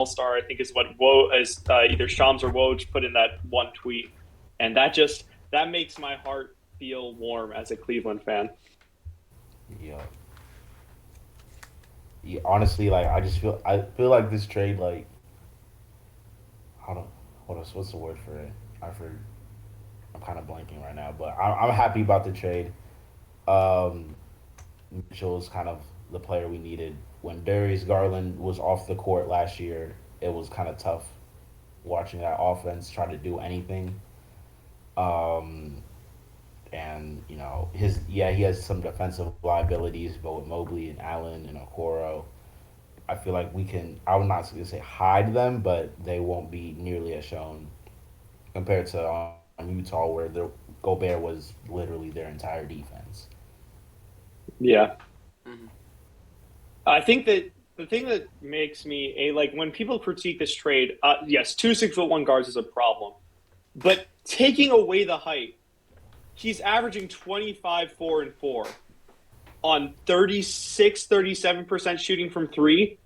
all-star, I think is what either Shams or Woj put in that one tweet. And that makes my heart feel warm as a Cleveland fan. Yeah. Yeah, honestly, like I feel like this trade, like, I don't what's the word for it? I for I'm kind of blanking right now, but I'm happy about the trade. Um, Mitchell's kind of the player we needed. When Darius Garland was off the court last year, it was kind of tough watching that offense try to do anything. Um, and he has some defensive liabilities, but with Mobley and Allen and Okoro, I feel like we can. I would not say hide them, but they won't be nearly as shown compared to Utah, where the Gobert was literally their entire defense. Yeah. Mm-hmm. I think that the thing that makes me like when people critique this trade, yes, 2 6'1" guards is a problem. But taking away the height, he's averaging 25, 4, and 4 on 37% shooting from three.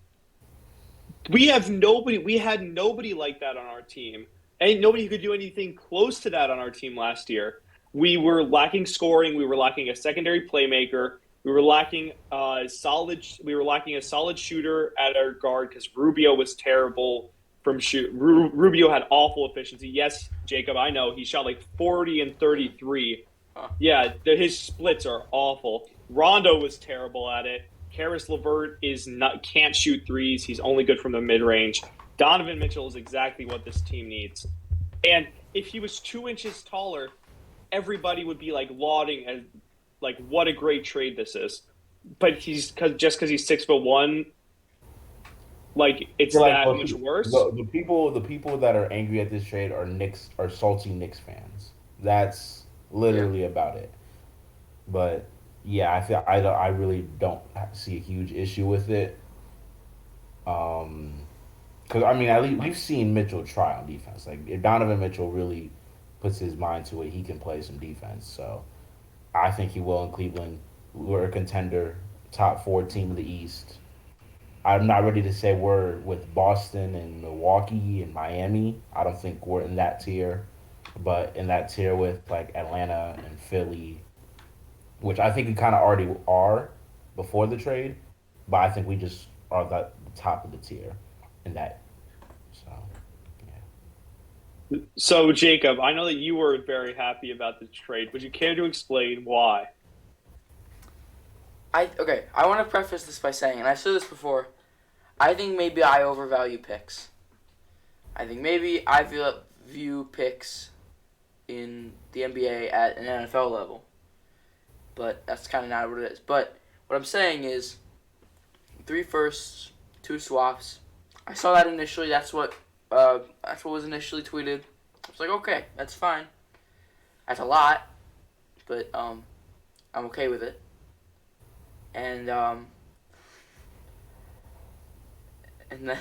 We had nobody like that on our team. And nobody who could do anything close to that on our team last year. We were lacking scoring. We were lacking a secondary playmaker. We were lacking a solid shooter at our guard because Rubio was terrible from shoot. Rubio had awful efficiency. Yes, Jacob, I know he shot like 40 and 33. Huh. Yeah, his splits are awful. Rondo was terrible at it. Karis LeVert can't shoot threes. He's only good from the mid range. Donovan Mitchell is exactly what this team needs. And if he was 2 inches taller, everybody would be like lauding as like what a great trade this is. But just because he's 6'1", like it's Like that much worse. the people that are angry at this trade are salty Knicks fans. That's Yeah. literally about it. But yeah, I really don't see a huge issue with it. Because I mean, at least we've seen Mitchell try on defense. Like if Donovan Mitchell really puts his mind to it, he can play some defense. So I think he will in Cleveland. We're a contender, top four team in the East. I'm not ready to say we're with Boston and Milwaukee and Miami. I don't think we're in that tier, but in that tier with like Atlanta and Philly, which I think we kind of already are before the trade, but I think we just are the top of the tier in that. So, So Jacob, I know that you were very happy about this trade. Would you care to explain why? I want to preface this by saying, and I've said this before, I think maybe I overvalue picks. I think maybe I view picks in the NBA at an NFL level, but that's kind of not what it is. But what I'm saying is, 3 firsts, 2 swaps. I saw that initially. That's what was initially tweeted. I was like, okay, that's fine. That's a lot, but I'm okay with it. And and then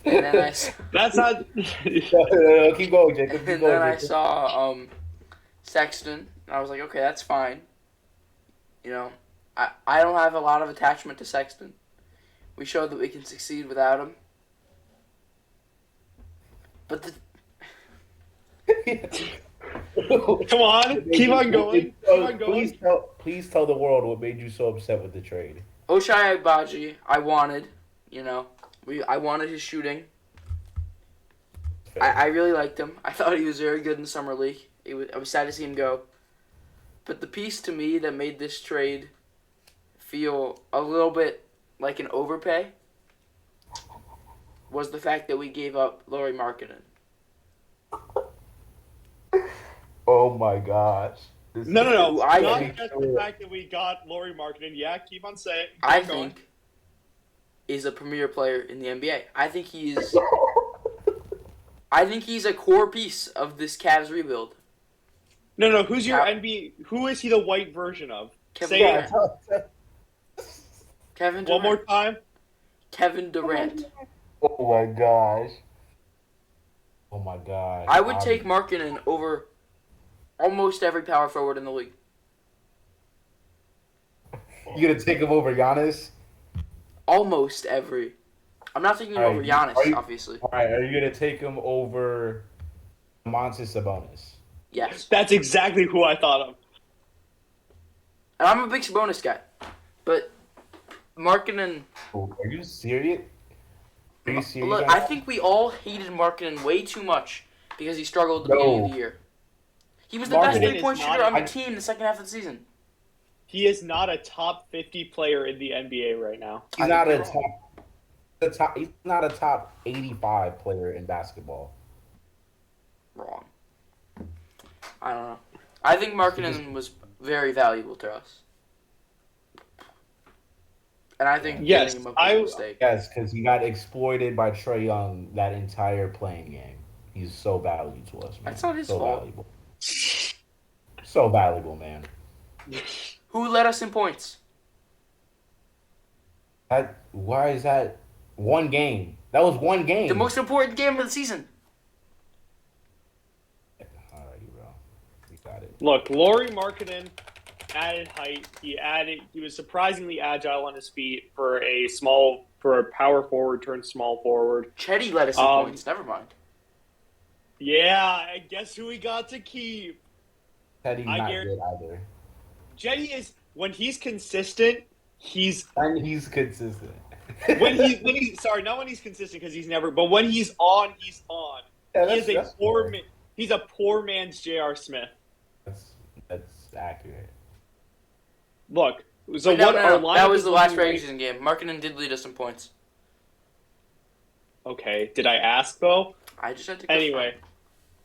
and then That's not. keep going, Jacob. Keep and then going, I Jacob. saw Sexton. And I was like, okay, that's fine. You know, I don't have a lot of attachment to Sexton. We showed that we can succeed without him. But Come on, keep on going. Keep on Please going. tell the world what made you so upset with the trade. Ochai Agbaji, I wanted. I wanted his shooting. I really liked him. I thought he was very good in summer league. I was sad to see him go. But the piece to me that made this trade feel a little bit like an overpay was the fact that we gave up Laurie Markkinen. Oh my gosh. No, no, no. I Not think- just the fact that we got Laurie Markkinen. Yeah, keep on saying. I Keep going. think is a premier player in the NBA. I think he's a core piece of this Cavs rebuild. No, no. Who's your Now- NBA? Who is he the white version of? Kevin Say Durant. it Kevin one Durant. more time. Kevin Durant. Oh my gosh. Oh my gosh. I would take Markkinen over almost every power forward in the league. You gonna take him over Giannis? Almost every. I'm not taking him All over right, Giannis, obviously. all right, are you gonna take him over Montes Sabonis? Yes. That's exactly who I thought of. And I'm a big Sabonis guy. But Markkinen... Oh, are you serious? Are you serious Look, right I now? think we all hated Markkinen way too much because he struggled at the beginning of No, the year. He was the best Markkinen is three-point not shooter a, on the team the second half of the season. he is not a top 50 player in the NBA right now. he's I not think a you're wrong. he's not a top 85 player in basketball. Wrong. I don't know. I think Markkinen was very valuable to us. And I think Yes, giving him up was a mistake. Yes, because he got exploited by Trae Young that entire playing game. He's so valuable to us, man. That's not his so fault. valuable. So valuable, man. Who led us in points? Why is that one game? That was one game. The most important game of the season. All right, bro. You got it. Look, Lauri Markkinen added height. He was surprisingly agile on his feet for a power forward turned small forward. Chetty led us in points. Never mind. Yeah, I guess who we got to keep. Teddy's I not guarantee- good either. Jetty is when he's consistent, he's And he's consistent. when not when he's consistent because he's never, but when he's on, he's on. Yeah, He is a that's poor fair. man. He's a poor man's J.R. Smith. That's accurate. Look, so No, what no, our no. lineup That was is the last looking regular like- season game. Markkinen did lead us in points. Okay, did I ask though? I just had to. Anyway,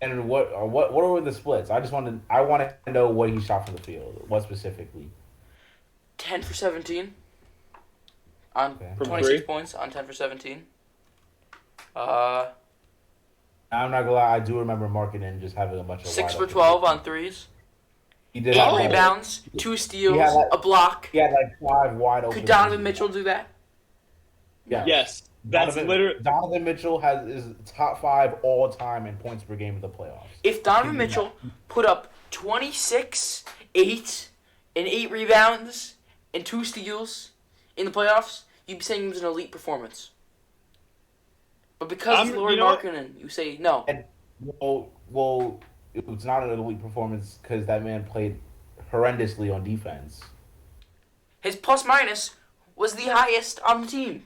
And what were the splits? I wanted to know what he shot from the field. What specifically? 10 for 17 on Okay. From 26 three? points on 10 for 17. I'm not gonna lie, I do remember Markkinen just having a bunch of 6 wide for open 12 threes. on threes. He did 8 have rebounds, 2 steals, like- a block. He had like 5 wide open. Could Donovan threes. Mitchell do that? yes, that's literally. Donovan Mitchell is top 5 all time in points per game in the playoffs. If Donovan Mitchell put up 26, 8, and 8 rebounds and 2 steals in the playoffs, you'd be saying it was an elite performance. But because of Lauri you know what? Markkinen, you say no. And well, it was not an elite performance because that man played horrendously on defense. His plus minus was the highest on the team.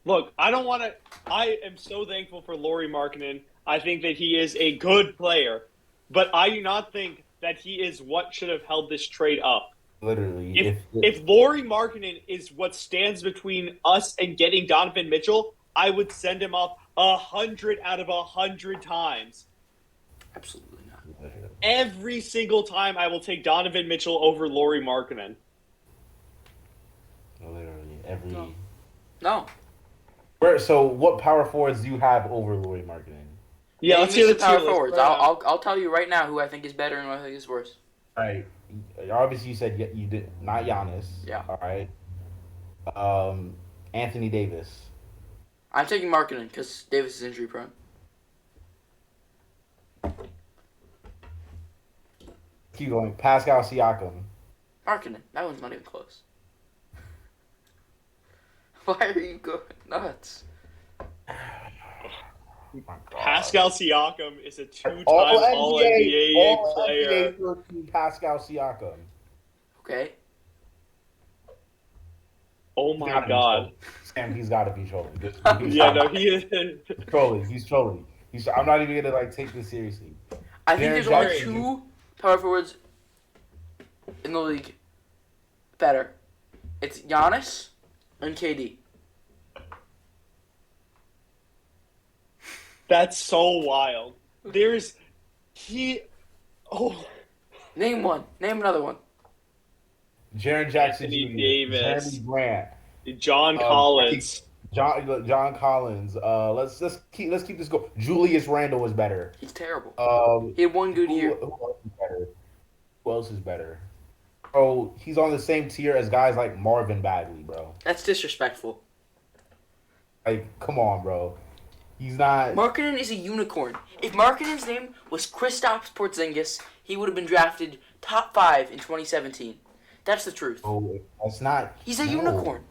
Look, I don't want to. I am so thankful for Lauri Markkinen. I think that he is a good player, but I do not think that he is what should have held this trade up. Literally, If Lauri Markkinen is what stands between us and getting Donovan Mitchell, I would send him off 100 out of 100 times. Absolutely not. Every single time, I will take Donovan Mitchell over Lauri Markkinen. Literally every. No. No. So, what power forwards do you have over Lauri Markkinen? Yeah, Name let's me see the some power tier list forwards. right now. I'll tell you right now who I think is better and who I think is worse. All right. Obviously, you said you did not Giannis. Yeah. All right. Anthony Davis. I'm taking Markkinen because Davis is injury prone. Keep going. Pascal Siakam. Markkinen. That one's not even close. Why are you going nuts? Oh my God. Pascal Siakam is a two-time All-NBA All-NBA player. All-NBA rookie Pascal Siakam. Okay. Oh He's my gotta be God. trolling. Sam, he's got to be trolling. Yeah, no, he is. He's trolling. He's trolling. I'm not even gonna take this seriously. I think Jaren there's only Jackson. 2 power forwards in the league better. It's Giannis and KD. That's so wild. Name one. Name another one. Jaren Jackson Anthony Jr., Davis. Jeremy Grant, John Collins. John Collins. Let's keep this going. Julius Randle was better. He's terrible. Um, He had one good year. Who else is better? Who else is better? Oh, he's on the same tier as guys like Marvin Bagley, bro. That's disrespectful. Like, come on, bro. He's not. Markkinen is a unicorn. If Markkinen's name was Kristaps Porzingis, he would have been drafted top 5 in 2017. That's the truth. Oh, that's not. He's a no. unicorn.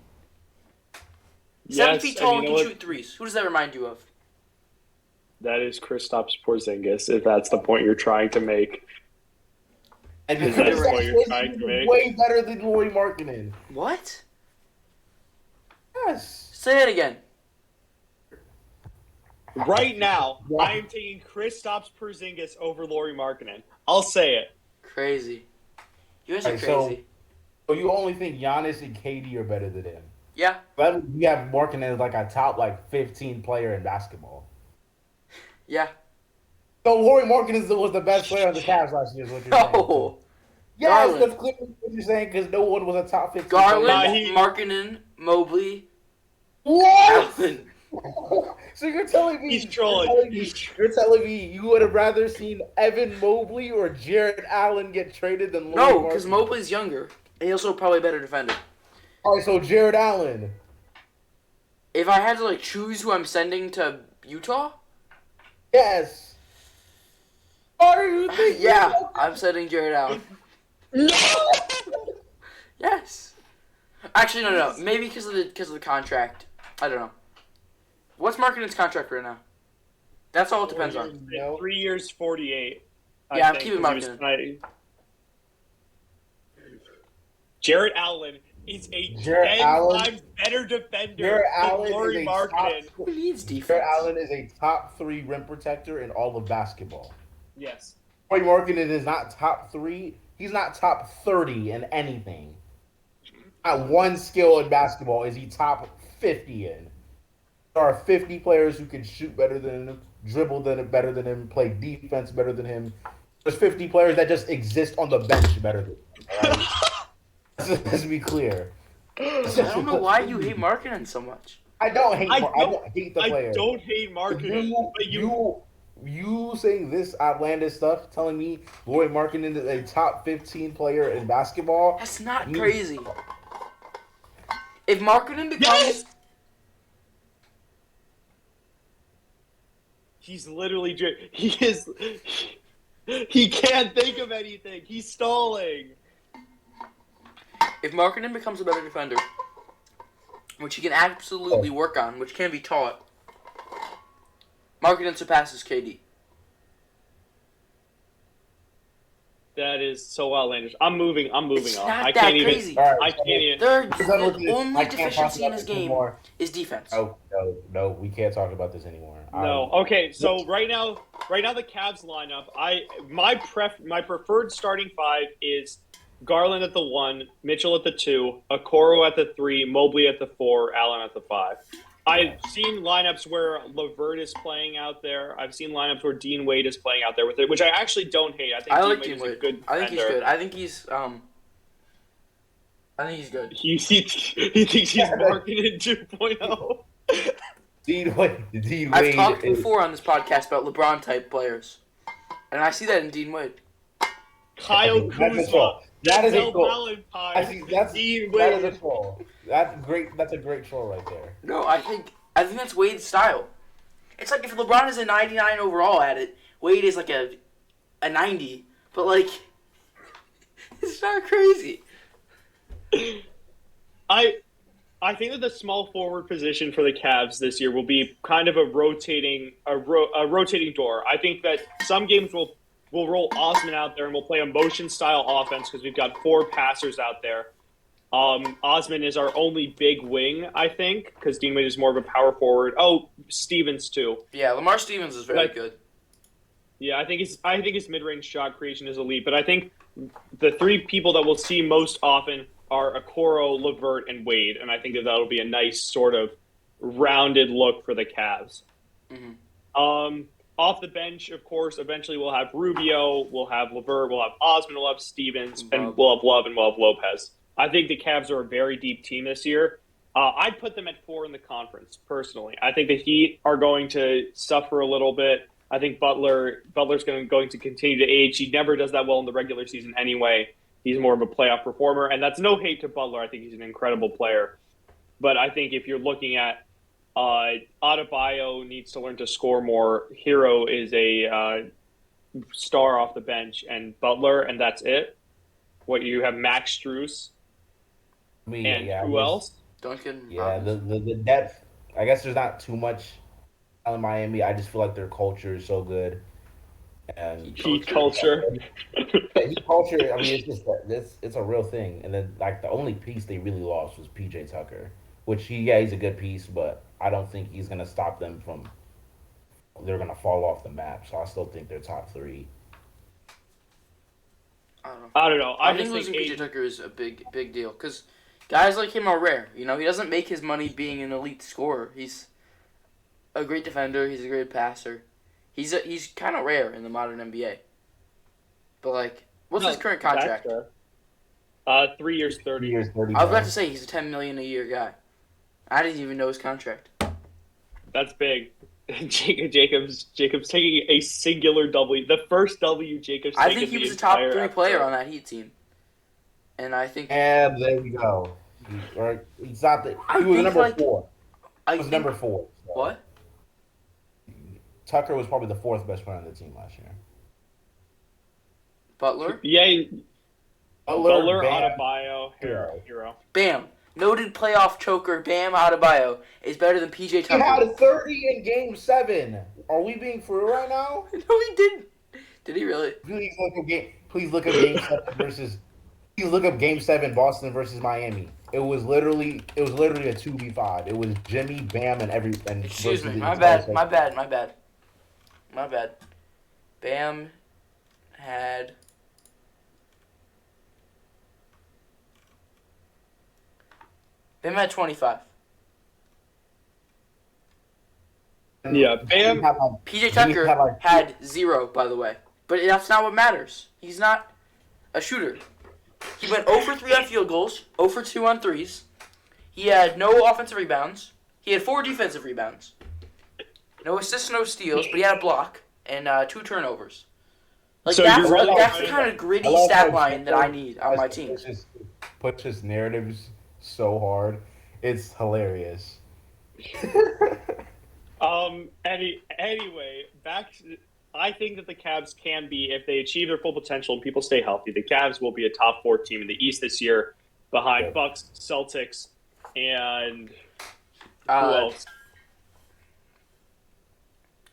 7 Yes, feet and tall you and know can what? shoot threes. Who does that remind you of? That is Kristaps Porzingis, if that's the point you're trying to make. And Is You're that the right. point you're trying Porzingis to is make? way better than Lauri Markkinen. What? Yes. Say it again. Right now, Yeah. I am taking Kristaps Porzingis over Lauri Markkinen. I'll say it. Crazy. You guys are Right, so crazy. you only think Giannis and KD are better than him? Yeah. But we have Markkinen as like a top 15 player in basketball. Yeah. So Lauri Markkinen was the best player on the Cavs last year. Is what you're saying? No. Yes, Garland. that's clearly what you're saying because no one was a top 15 Garland, player. Markkinen, Mobley, What? Allen. So you're telling me He's trolling. you're telling me you would have rather seen Evan Mobley or Jared Allen get traded than Lauri No, because Markkinen? Mobley's younger. And he's also probably a better defender. All right, so Jared Allen. If I had to choose who I'm sending to Utah, Yes. Are you thinking? yeah, I'm sending Jared Allen. Yes. Actually, no. Maybe because of the contract. I don't know. What's Markkanen's contract right now? That's all it depends on. No. 3 years, 48. Yeah, I'm think, keeping 'cause he Markkinen. Jared Allen is a Jared 10 Allen- times better defender Jared than Allen Lauri is a Markkinen. Who needs defense? Jared Allen is a top 3 rim protector in all of basketball. Yes. Lauri Markkinen is not top 3. He's not top 30 in anything. Not one skill in basketball is he top 50 in. There are 50 players who can shoot better than him, dribble better than him, play defense better than him. There's 50 players that just exist on the bench better than him. All right? Let's be clear. I don't know why you hate Markkinen so much. I don't hate. I I don't hate the player. I don't hate Markkinen, but You saying this outlandish stuff, telling me Lauri Markkinen is a top 15 player in basketball? That's not crazy. If Markkinen becomes... Yes! He's literally he can't think of anything. He's stalling. If Markkinen becomes a better defender, which he can absolutely work on, which can be taught, Markkinen surpasses KD. That is so outlandish. I'm moving It's on. not I that can't crazy. even. All right, I can't even. The only deficiency in his game is defense. Oh no, we can't talk about this anymore. No. Okay. So right now the Cavs lineup. My preferred starting 5 is Garland at the 1, Mitchell at the 2, Okoro at the 3, Mobley at the 4, Allen at the 5. I've seen lineups where LeVert is playing out there. I've seen lineups where Dean Wade is playing out there with it, which I actually don't hate. I Dean like Wade Dean is Wade. a good I think he's defender. good. I think he's good. He thinks he's Markkinen 2.0. Dean Wade. I've talked before on this podcast about LeBron type players, and I see that in Dean Wade. Kyle That's a Kuzma. troll. That is a Denzel troll. Valentine. Dean That is Wade. a troll. That's great. That's a great troll right there. No, I think that's Wade's style. It's like if LeBron is a 99 overall at it, Wade is like a 90. But it's not crazy. I think that the small forward position for the Cavs this year will be kind of a rotating door. I think that some games will roll Osman out there and we'll play a motion style offense because we've got 4 passers out there. Osman is our only big wing, I think, because Dean Wade is more of a power forward. Oh, Stevens too. Yeah, Lamar Stevens is very good. Yeah, I think his mid-range shot creation is elite, but I think the 3 people that we'll see most often are Okoro, LeVert, and Wade, and I think that'll be a nice sort of rounded look for the Cavs. Mm-hmm. Off the bench, of course, eventually we'll have Rubio, we'll have LeVert, we'll have Osman, we'll have Stevens, and we'll have Love, and we'll have Lopez. I think the Cavs are a very deep team this year. I'd put them at 4 in the conference, personally. I think the Heat are going to suffer a little bit. I think Butler's going to continue to age. He never does that well in the regular season anyway. He's more of a playoff performer, and that's no hate to Butler. I think he's an incredible player. But I think if you're looking at Adebayo needs to learn to score more. Hero is a star off the bench, and Butler, and that's it. What you have Max Strus. Who else? Duncan Yeah, Robinson. the depth. I guess there's not too much in Miami. I just feel like their culture is so good, and Heat Heat culture. culture. yeah, he culture. I mean, it's just this. It's a real thing. And then like the only piece they really lost was PJ Tucker, which he's a good piece, but I don't think he's gonna stop them from. They're gonna fall off the map. So I still think they're top three. I don't know. I don't know. I I think just think losing PJ Aiden. Tucker is a big deal because guys like him are rare. You know, he doesn't make his money being an elite scorer. He's a great defender. He's a great passer. He's kind of rare in the modern NBA. But like, what's his No, current that's contract? fair. 3 years, 30. 3 years, thirty I was about to mil. say he's a 10 million a year guy. I didn't even know his contract. That's big. Jacobs taking a singular W. The first W Jacobs I taken think he the was a top entire 3 player episode. on that Heat team, and I think And there we go. Right, he's not the. I He was think number like four. I He was think number four. So. what Tucker was probably the fourth best player on the team last year. Butler. Yeah, Butler, Butler, Bam, Adebayo, Hero. Hero. Bam. Noted playoff choker Bam Adebayo is better than PJ He had Tucker. a 30 in Game 7. Are we being for real right now? No, he didn't. Did he really? Please look up game. Please look up Game 7 versus. Please look up Game 7 Boston versus Miami. It was literally a 2v5. It was Jimmy, Bam, and Excuse versus me. the My entire bad. My second. bad. My bad. My bad. Bam had Bam had 25. Yeah, Jimmy Bam. had like, PJ Jimmy had Tucker like had 0, by the way. But that's not what matters. He's not a shooter. He went 0 for 3 on field goals, 0 for 2 on threes. He had no offensive rebounds. He had 4 defensive rebounds. No assists, no steals, but he had a block and 2 turnovers. Like So you're really that's the trying kind to, of I gritty love stat how line that I Jimbo need on my team. pushes narratives so hard. It's hilarious. Anyway, I think that the Cavs can be, if they achieve their full potential and people stay healthy, the Cavs will be a top 4 team in the East this year, behind Yep. Bucks, Celtics, and who Uh, else?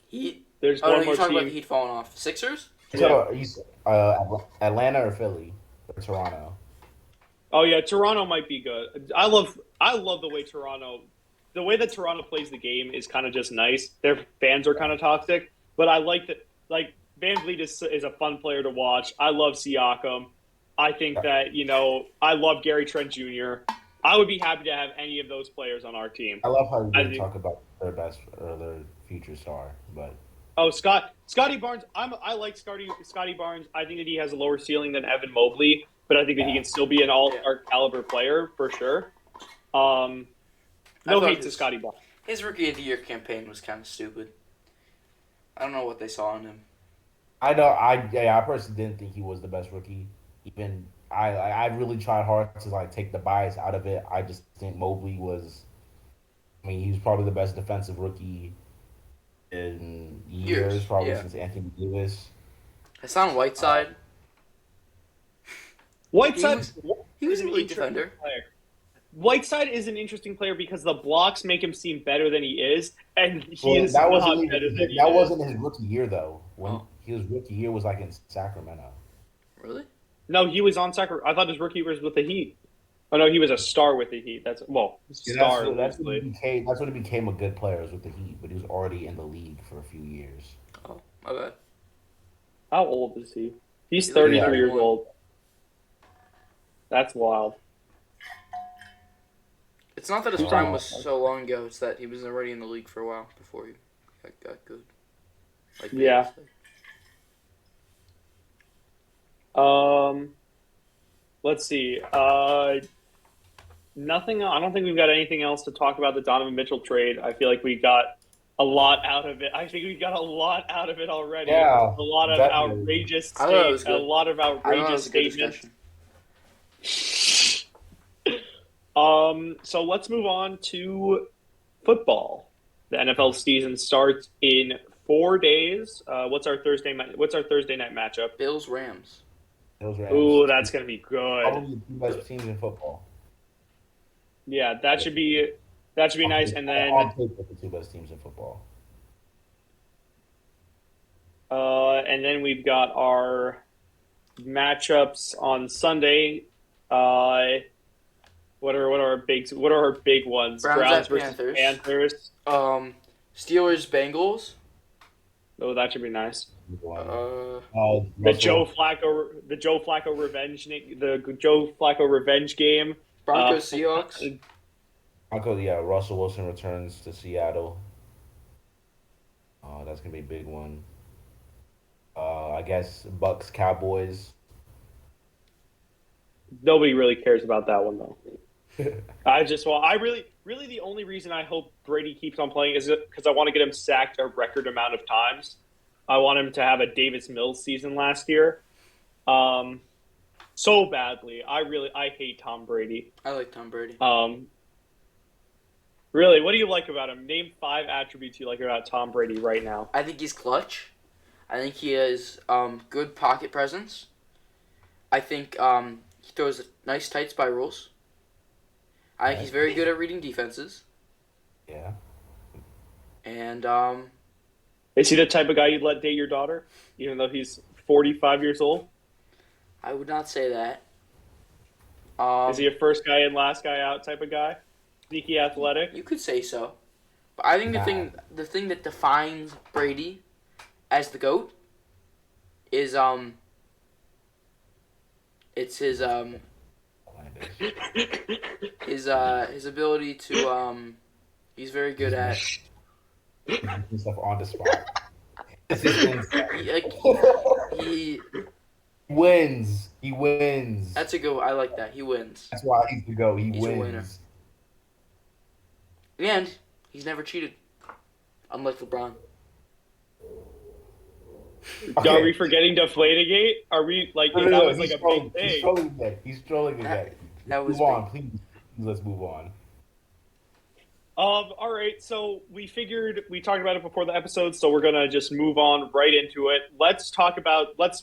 Heat. There's Oh no, one you're more talking about the team. Heat falling off. Sixers? Yeah. Atlanta or Philly or Toronto. Oh yeah, Toronto might be good. I love the way that Toronto plays the game is kind of just nice. Their fans are kind of toxic, but I like that. Like Van Vliet is a fun player to watch. I love Siakam. I think that I love Gary Trent Jr. I would be happy to have any of those players on our team. I love how you I didn't think. talk about their best or their future star, but Oh, Scotty Barnes. I like Scotty Barnes. I think that he has a lower ceiling than Evan Mobley, but I think that he yeah. can still be an all-star caliber player for sure. Um, I no thought hate to his Scotty Barnes. his rookie of the year campaign was kind of stupid. I don't know what they saw in him. I know. I personally didn't think he was the best rookie. Even I really tried hard to like take the bias out of it. I just think Mobley was. I mean, he was probably the best defensive rookie in years, Years, probably yeah. since Anthony Davis. Hassan Whiteside, he Whiteside was he is was an an elite interesting defender. player. Whiteside is an interesting player because the blocks make him seem better than he is, and he Well, is not better than he that is. wasn't his rookie year though. When Oh, his rookie year was like in Sacramento. really? No, he was on Sacramento. I thought his rookie was with the Heat. Oh no, he was a star with the Heat. Yeah, Star that's when he loosely. became. That's when he became a good player was with the Heat, but he was already in the league for a few years. Oh, my bad. How old is he? He's He's like 33 years 31. old. That's wild. It's not that his Wow. prime was so long ago. It's that he was already in the league for a while before he got good. Like Yeah. Davis. Let's see. Nothing. I don't think we've got anything else to talk about the Donovan Mitchell trade. I feel like we got a lot out of it. I think we got a lot out of it already. Yeah, A lot of definitely. outrageous I thought it was a good. lot of I don't know. It outrageous was a good statements. discussion. So let's move on to football. The NFL season starts in 4 days. What's our Thursday night matchup? Bills Rams. Those Rams. Ooh, that's gonna be good. Probably the two best teams in football. Yeah, Yeah. that should be On nice. paper, And then on paper, the two best teams in football. we've got our matchups on Sunday. Uh, what are our big ones? Browns Browns at versus Panthers. Panthers. Um, Steelers Bengals. Oh, that should be nice. One. Uh, Russell. The Joe Flacco revenge game. Uh, Broncos Seahawks. Michael, yeah, Russell Wilson returns to Seattle. That's gonna be a big one. I guess Bucks Cowboys. Nobody really cares about that one though. I really the only reason I hope Brady keeps on playing is because I want to get him sacked a record amount of times. I want him to have a Davis Mills season last year, um, so badly. I hate Tom Brady. I like Tom Brady. Um, really, what do you like about him? Name 5 attributes you like about Tom Brady right now. I think he's clutch. I think he has good pocket presence. I think he throws nice tight spirals. I think he's very good at reading defenses. Yeah. And Is he the type of guy you'd let date your daughter, even though he's 45 years old? I would not say that. Is he a first guy in, last guy out type of guy? Sneaky athletic? You could say so. But I think Nah. the thing that defines Brady as the GOAT is it's his ability to he's very good at Putting stuff on the spot. It's his insight. he Wins. He wins. that's a good I like that. He wins. That's why he's the go. He He's a wins. winner. And he's never cheated. Unlike LeBron. Okay. Are we forgetting Deflategate? Are we like No, that was like he's a trolling. big He's thing? trolling again. He's trolling again. That was Move on, please. Let's move on. All right, so we talked about it before the episode, so we're gonna just move on right into it.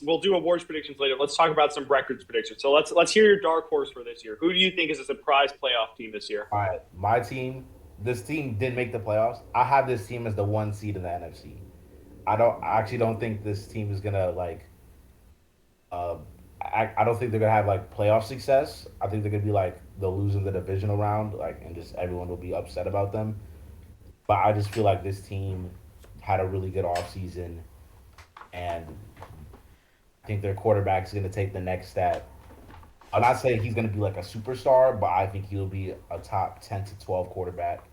We'll do awards predictions later. Let's talk about some records predictions. So let's hear your dark horse for this year. Who do you think is a surprise playoff team this year? All right, my team. This team did make the playoffs. I have this team as the 1 seed in the NFC. I actually don't think this team is gonna like. I don't think they're gonna have like playoff success. I think they're gonna be like they'll lose in the divisional round, like, and just everyone will be upset about them. But I just feel like this team had a really good offseason, and I think their quarterback is gonna take the next step. I'm not saying he's gonna be like a superstar, but I think he'll be a top 10 to 12 quarterback.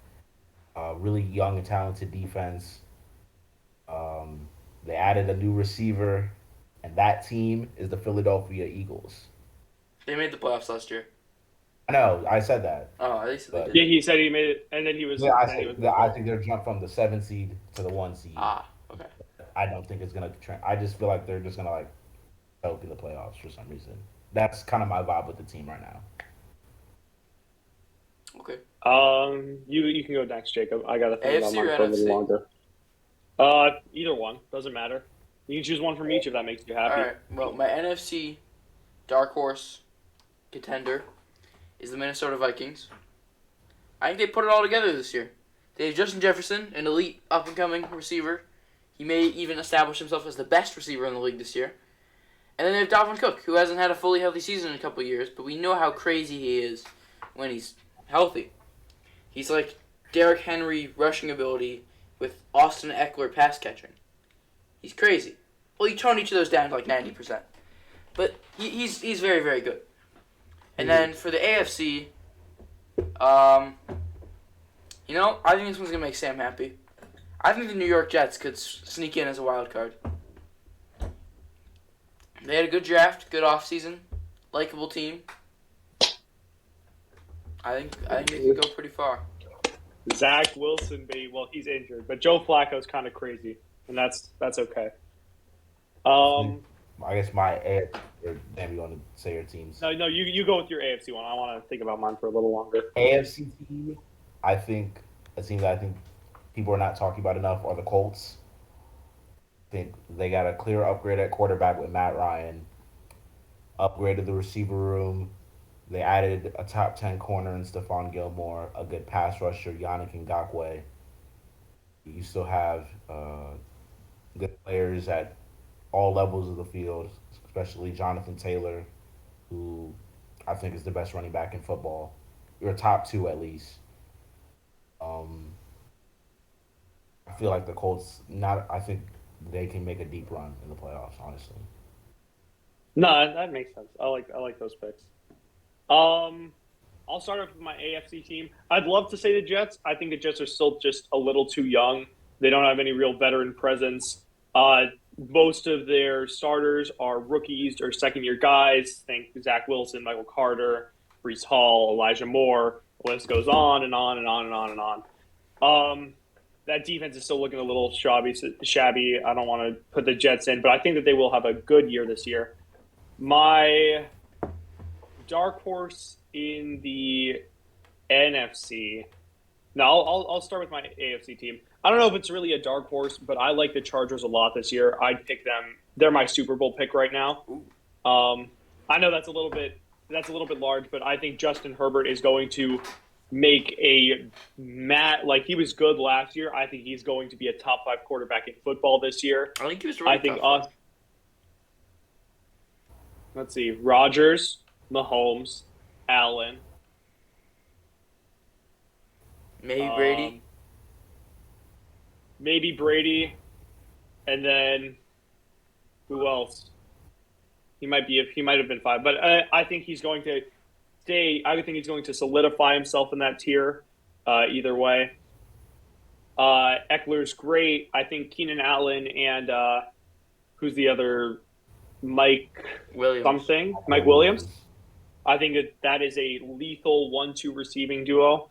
Really young and talented defense. They added a new receiver, and that team is the Philadelphia Eagles. They made the playoffs last year. I know, I said that. Oh, at least they But did. Yeah, he said he made it, and then he was. yeah, I and he think was I think they're jumped from the 7 seed to the 1 seed. Ah, okay. I don't think it's gonna. I just feel like they're just gonna like help in the playoffs for some reason. That's kind of my vibe with the team right now. Okay. you can go next, Jacob. I gotta think about AFC mine or for a little NFC? longer. Either one doesn't matter. You can choose one from each if that makes you happy. All right. Well, my NFC dark horse contender is the Minnesota Vikings. I think they put it all together this year. They have Justin Jefferson, an elite up-and-coming receiver. He may even establish himself as the best receiver in the league this year. And then they have Dalvin Cook, who hasn't had a fully healthy season in a couple of years, but we know how crazy he is when he's healthy. He's like Derrick Henry rushing ability with Austin Eckler pass catching. He's crazy. Well, you tone each of those down to like 90%. But he's very, very good. And then for the AFC, I think this one's going to make Sam happy. I think the New York Jets could sneak in as a wild card. They had a good draft, good offseason, likable team. I think they could go pretty far. Zach Wilson, baby. Well, he's injured, but Joe Flacco's kind of crazy, and that's okay. I guess my AFC. Or damn, you want to say your teams? No, you go with your AFC one. I want to think about mine for a little longer. AFC team. I think a team that I think people are not talking about enough are the Colts. I think they got a clear upgrade at quarterback with Matt Ryan. Upgraded the receiver room. They added a top 10 corner in Stephon Gilmore, a good pass rusher, Yannick Ngakwe. You still have good players at all levels of the field, especially Jonathan Taylor, who I think is the best running back in football. You're top two at least. Um, I feel like the Colts not. I think they can make a deep run in the playoffs. Honestly, No, that makes sense. I like those picks. Um, I'll start off with my AFC team. I'd love to say the Jets. I think the Jets are still just a little too young. They don't have any real veteran presence. Most of their starters are rookies or second year guys. Think Zach Wilson, Michael Carter, Brees Hall, Elijah Moore. The list goes on and on and on and on and on. Um, that defense is still looking a little shabby. Shabby. I don't want to put the Jets in, but I think that they will have a good year this year. My dark horse in the NFC. No, I'll start with my AFC team. I don't know if it's really a dark horse, but I like the Chargers a lot this year. I'd pick them. They're my Super Bowl pick right now. Ooh. I know that's a little bit large, but I think Justin Herbert is going to make like he was good last year. I think he's going to be a top five quarterback in football this year. I think he was I really think tough. let's see, Rodgers, Mahomes, Allen, Maybe Brady. um, maybe Brady, and then who else? He might have been five, but I think he's going to stay. I think he's going to solidify himself in that tier. Either way, Eckler's great. I think Keenan Allen and who's the other Mike Williams. something Mike Williams. I think that is a lethal 1-2 receiving duo.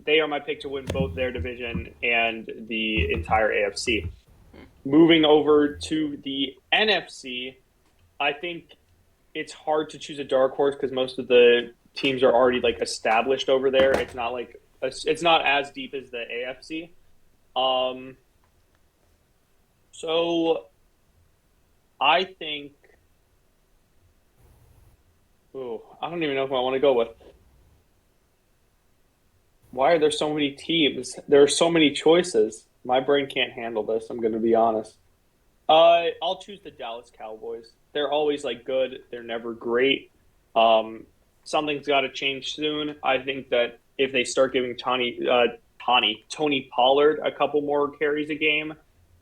They are my pick to win both their division and the entire AFC. Moving over to the NFC, I think it's hard to choose a dark horse because most of the teams are already like established over there. It's not as deep as the AFC. Um, so I think. Oh, I don't even know who I want to go with. Why are there so many teams? There are so many choices. My brain can't handle this. I'm going to be honest. I'll choose the Dallas Cowboys. They're always like good. They're never great. Something's got to change soon. I think that if they start giving Tony Pollard a couple more carries a game,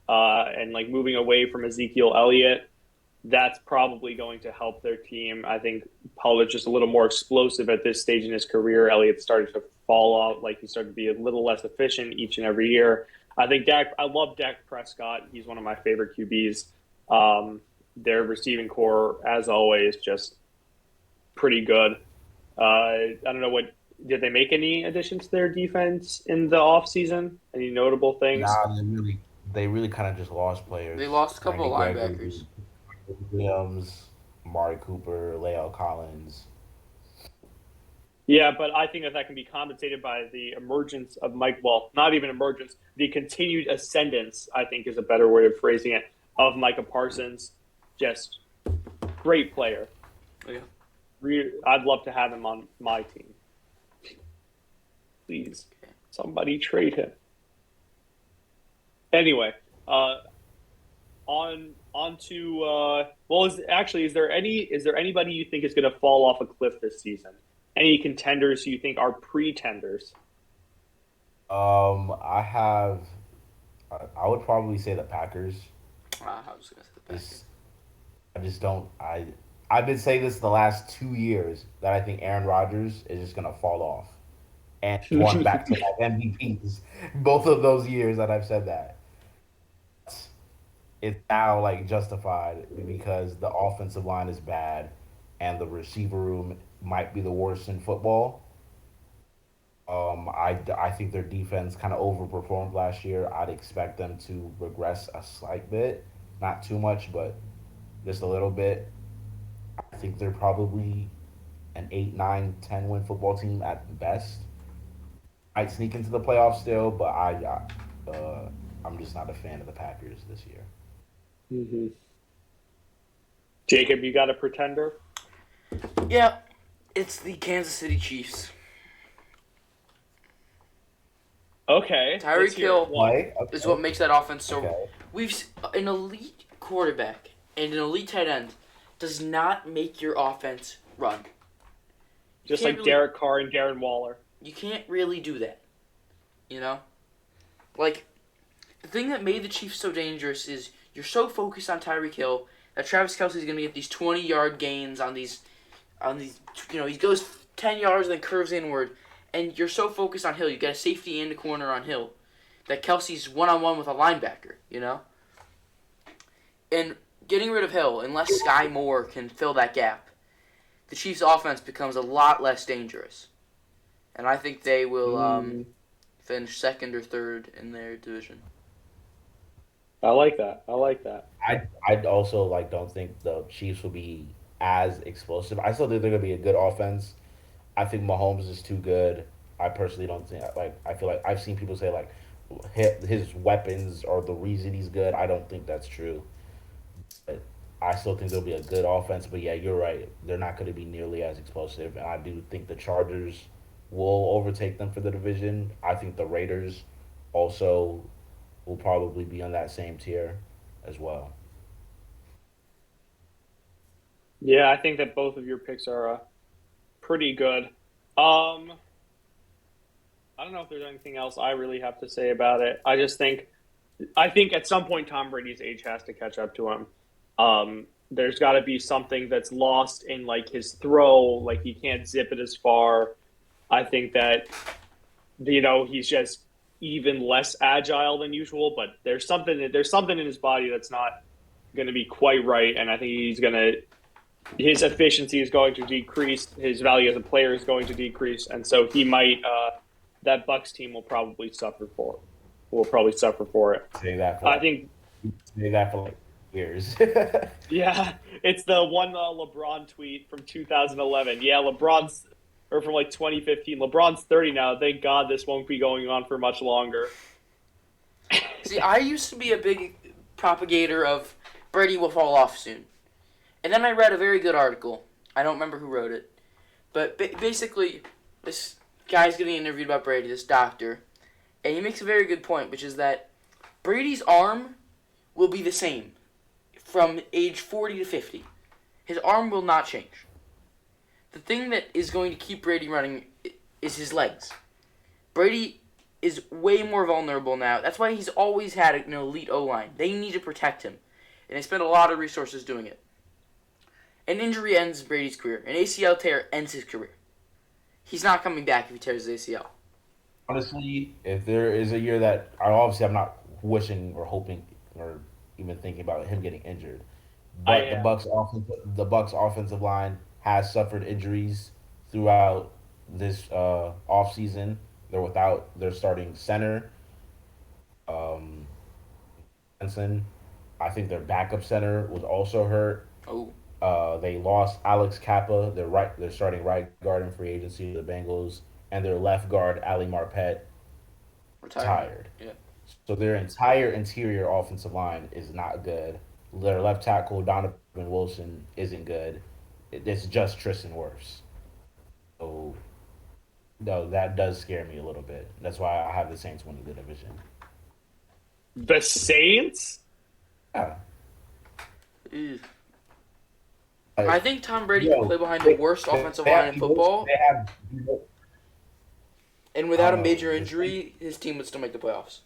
and like moving away from Ezekiel Elliott, that's probably going to help their team. I think Pollard's just a little more explosive at this stage in his career. Elliott started to fall out, like he started to be a little less efficient each and every year. I love Dak Prescott. He's one of my favorite QBs. Their receiving core, as always, just pretty good. I don't know did they make any additions to their defense in the offseason? Any notable things? nah, they really kind of just lost players. They lost a couple Randy of Gregory, linebackers. Williams, Amari Cooper, Leo Collins. Yeah, but I think that can be compensated by the emergence of Mike. Well, not even emergence, the continued ascendance. I think is a better way of phrasing it. Of Micah Parsons, just great player. Yeah. I'd love to have him on my team. Please, somebody trade him. Anyway, on to well, is there anybody you think is going to fall off a cliff this season? Any contenders you think are pretenders? I have. I would probably say the Packers. I was gonna say the Packers. Just, I just don't. I've been saying this the last 2 years that I think Aaron Rodgers is just gonna fall off, and he's won back to back MVPs both of those years that I've said that. It's now like justified because the offensive line is bad, and the receiver room might be the worst in football. I think their defense kind of overperformed last year. I'd expect them to regress a slight bit, not too much, but just a little bit. I think they're probably an 8, 9, 10 win football team at best. Might sneak into the playoffs still, but I'm just not a fan of the Packers this year. hmm Jacob, you got a pretender? Yeah, It's the Kansas City Chiefs. Okay, let's Tyreek hear it. Hill Why? Okay, is okay, what makes that offense so. okay. An elite quarterback and an elite tight end does not make your offense run. You Just can't like really Derek Carr and Darren Waller. you can't really do that. You know? Like the thing that made the Chiefs so dangerous is you're so focused on Tyreek Hill that Travis Kelsey's gonna get these 20-yard gains on these he goes 10 yards and then curves inward and you're so focused on Hill, you get a safety and a corner on Hill that Kelsey's one-on-one with a linebacker, you know? And getting rid of Hill, unless Sky Moore can fill that gap, the Chiefs' offense becomes a lot less dangerous. And I think they will Mm, finish second or third in their division. I like that. I like that. I also like don't think the Chiefs will be as explosive. I still think they're gonna be a good offense. I think Mahomes is too good. I personally don't think I feel like I've seen people say like his weapons are the reason he's good. I don't think that's true. But I still think there'll be a good offense. But yeah, you're right. They're not going to be nearly as explosive, and I do think the Chargers will overtake them for the division. I think the Raiders also will probably be on that same tier as well. Yeah, I think that both of your picks are pretty good. I don't know if there's anything else I really have to say about it. I think at some point Tom Brady's age has to catch up to him. There's got to be something that's lost in like his throw, like he can't zip it as far. I think that he's just even less agile than usual, but there's something in his body that's not going to be quite right, and I think his efficiency is going to decrease, his value as a player is going to decrease, and so he might that Bucks team will probably suffer for it. Say that for I like think say that for like years. yeah, it's the one LeBron tweet from 2011. Yeah, LeBron's or from like 2015. LeBron's 30 now. Thank God this won't be going on for much longer. See, I used to be a big propagator of Brady will fall off soon. And then I read a very good article. I don't remember who wrote it. But basically, this guy's getting interviewed about Brady, this doctor. And he makes a very good point, which is that Brady's arm will be the same from age 40 to 50. His arm will not change. The thing that is going to keep Brady running is his legs. Brady is way more vulnerable now. That's why he's always had an elite O-line. They need to protect him. And they spend a lot of resources doing it. An injury ends Brady's career. An ACL tear ends his career. He's not coming back if he tears his ACL. Honestly, if there is a year that I'm not wishing or hoping or even thinking about him getting injured, I but am. The Bucks offensive line has suffered injuries throughout this off season. They're without their starting center, um, Benson. I think their backup center was also hurt. Oh, They lost Alex Kappa, their starting right guard in free agency to the Bengals, and their left guard Ali Marpet retirement. tired. Yeah. So their entire interior offensive line is not good. Their left tackle Donovan Wilson isn't good. It's just Tristan Wirfs. So no, that does scare me a little bit. That's why I have the Saints winning the division. The Saints? Yeah, Ew. I like, think Tom Brady could yo, play behind the worst offensive they line have in the most. football, They have. and I without don't a know. major injury, his team would still make the playoffs.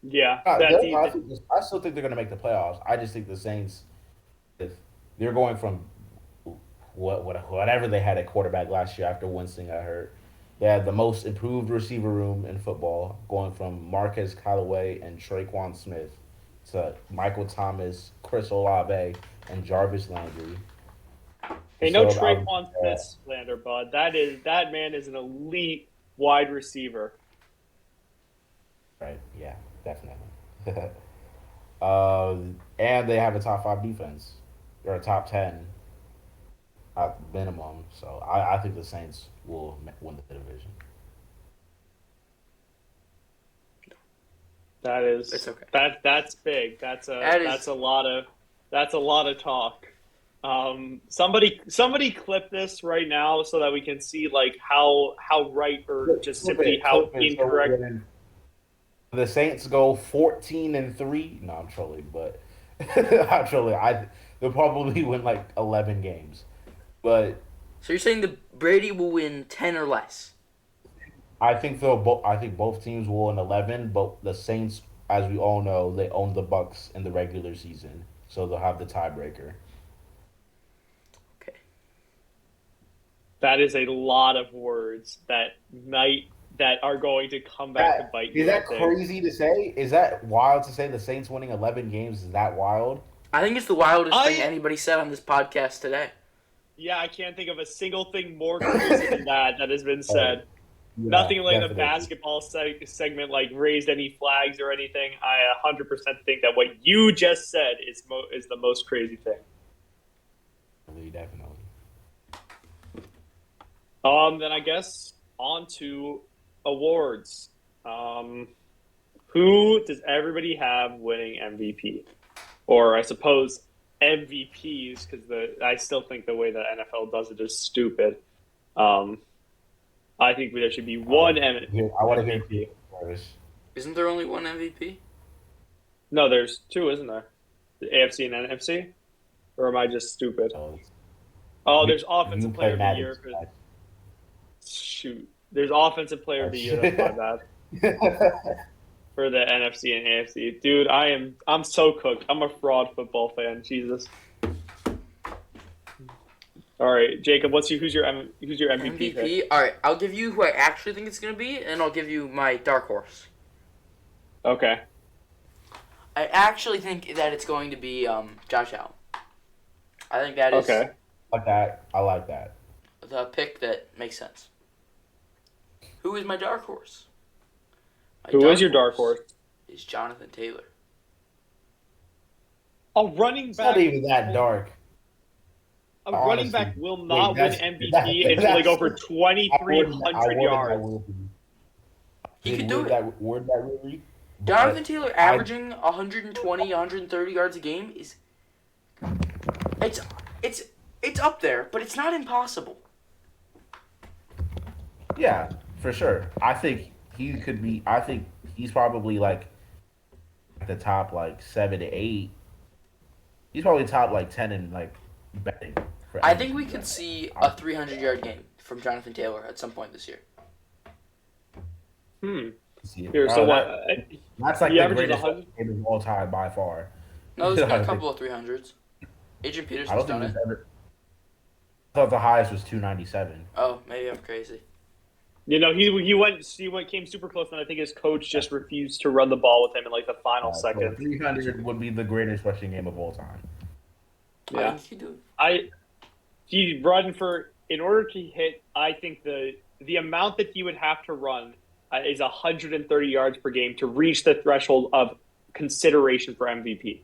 Yeah, I still think they're going to make the playoffs. I just think the Saints, if they're going from whatever they had at quarterback last year after Winston got hurt, they had the most improved receiver room in football, going from Marquez Callaway and Traquan Smith to Michael Thomas, Chris Olave, and Jarvis Landry. hey, no So I'm Traquan Smith slander, bud. That man is an elite wide receiver. right. Yeah, definitely. And they have a top five defense. They're a top 10 at minimum. So I think the Saints will win the division. It's okay. That's big. That That's is a lot of talk. Somebody clip this right now so that we can see like how right or just simply how Clip it. So incorrect. when the Saints go 14-3, no, I'm trolling, but I'm trolling. They'll probably win like 11 games, but So you're saying the Brady will win 10 or less? I think both teams will win 11, but the Saints, as we all know, they own the Bucks in the regular season, so they'll have the tiebreaker. Okay. That is a lot of words that are going to come back to That bite is you, I that think. crazy to say? Is that wild to say the Saints winning 11 games is that wild? I think it's the wildest thing I anybody said on this podcast today. Yeah, I can't think of a single thing more crazy than that has been Oh, said. yeah, Nothing like the definitely. basketball segment like raised any flags or anything. I 100% think that what you just said is the most crazy thing. Definitely. Then I guess on to awards. Um, who does everybody have winning MVP? Or I suppose MVPs, because I still think the way the NFL does it is stupid. Um, I think there should be one I want to hear MVP. first. Isn't there only one MVP? No, there's two, isn't there? The AFC and NFC? Or am I just stupid? So Oh, you, there's you offensive player play of the Madden year. too much. Shoot, there's offensive player of the year. That's my bad for the NFC and AFC. Dude, I'm so cooked. I'm a fraud football fan. Jesus. All right, Jacob. Who's your MVP pick? MVP? Alright, I'll give you who I actually think it's going to be, and I'll give you my dark horse. Okay. I actually think that it's going to be Josh Allen. I think that is Okay. Like that. I like that. the pick that makes sense. Who is my dark horse? My Who is dark your dark horse horse? is Jonathan Taylor. A running It's not back. even that dark. A running Honestly, back will wait, not win MVP until they go for I 2,300 wouldn't. I yards. will be. He could do it. Would that really? Jonathan But Taylor I averaging 120, 130 yards a game is it's it's it's up there, but it's not impossible. yeah, for sure. I think he could be. I think he's probably like at the top like 7 to 8. He's probably top like 10 in like betting for I think we MVP could right see now. a 300-yard game from Jonathan Taylor at some point this year. Hmm. See, Here, so what? that's like He the averages greatest 100. game of all time by far. No, I there's been a think- couple of 300s. Adrian I Peterson's don't think done there's it. ever. I thought the highest was 297. Oh, maybe I'm crazy. You know, he came super close, and I think his coach just refused to run the ball with him in like the final So second. 300 would be the greatest rushing game of all time. I Yeah, think he do. he run for in order to hit. I think the amount that he would have to run is 130 yards per game to reach the threshold of consideration for MVP.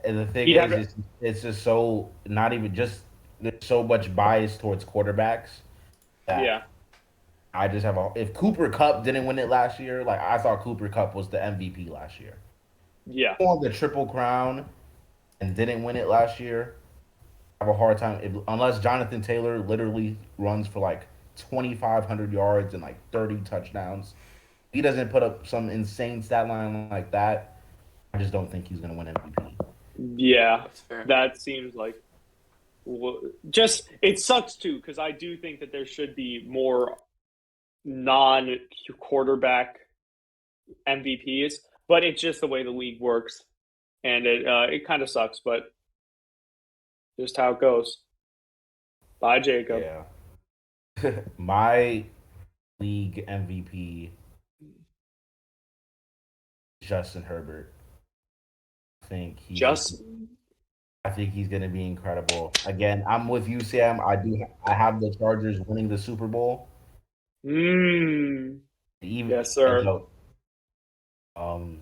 And the thing He'd have is, it's just so not even just there's so much bias towards quarterbacks that yeah, I just have a. If Cooper Cup didn't win it last year, like I thought Cooper Cup was the MVP last year. yeah, Won the Triple Crown and didn't win it last year. I have a hard time unless Jonathan Taylor literally runs for like 2,500 yards and like 30 touchdowns. He doesn't put up some insane stat line like that. I just don't think he's gonna win MVP. yeah. That's fair. That seems like just it sucks too because I do think that there should be more non-quarterback MVPs, but it's just the way the league works, and it kind of sucks, but just how it goes. Bye, Jacob. Yeah. My league MVP, Justin Herbert. I think he's Just I think he's going to be incredible. Again, I'm with you, Sam. I have the Chargers winning the Super Bowl. mm, Even yes, sir. so, all I'm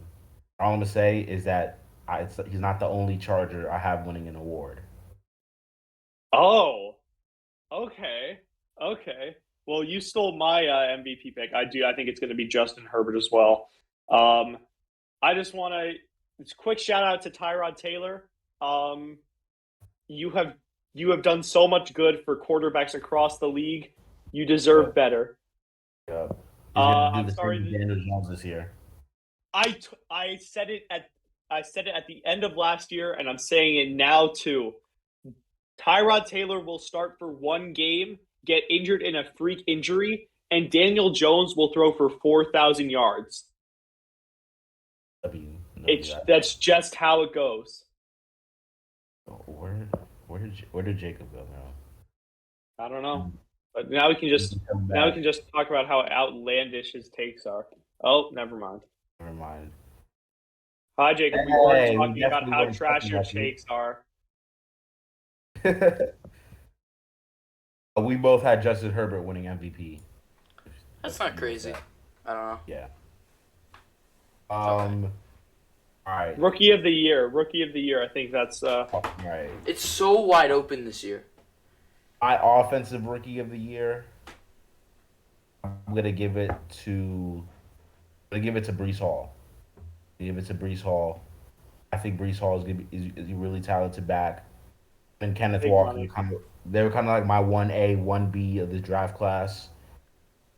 gonna say is that he's not the only Charger I have winning an award. Oh, okay, okay. Well, you stole my MVP pick. I do. I think it's going to be Justin Herbert as well. Um, I just want to quick shout out to Tyrod Taylor. Um, you have You have done so much good for quarterbacks across the league. You Yeah. deserve better. Yeah. He's gonna do I'm the same with sorry. Daniel Jones this year. I said it at the end of last year, and I'm saying it now too. Tyrod Taylor will start for one game, get injured in a freak injury, and Daniel Jones will throw for 4,000 yards. W. That's just how it goes. Where where did Jacob go I don't know, now? but Did he come now we back? can just talk about how outlandish his takes are. Oh, never mind. Never mind. Hi, Jacob. We weren't Hey, we talking about definitely how weren't trash talking your about you. takes are. We both had Justin Herbert winning MVP. That's If not you missed crazy. that. I don't know. Yeah. It's okay. All right. Rookie of the year. Rookie of the year. I think that's All right. It's so wide open this year. My offensive rookie of the year. I'm gonna give it to. I'm gonna give it to Brees Hall. Give it to Brees Hall. I think Brees Hall is a really talented back. And Kenneth big Walker, money. they were kind of like my 1A, 1B of the draft class.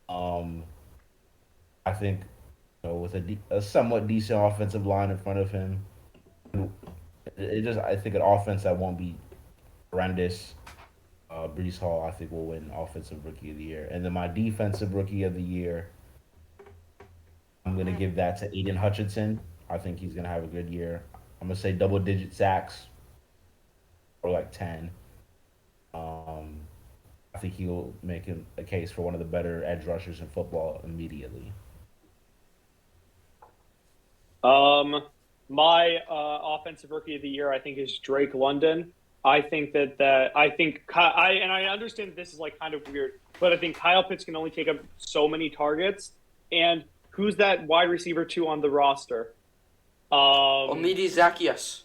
Um, I think with a somewhat decent offensive line in front of him, it just I think an offense that won't be horrendous. Brees Hall, I think, will win Offensive Rookie of the Year, and then my Defensive Rookie of the Year, I'm gonna give that to Aiden Hutchinson. I think he's gonna have a good year. I'm gonna say double-digit sacks, or like 10. Um, I think he'll make a case for one of the better edge rushers in football immediately. Um, my offensive rookie of the year, I think, is Drake London. I think I understand this is like kind of weird, but I think Kyle Pitts can only take up so many targets. And who's that wide receiver two on the roster? Omidi Zacchaeus.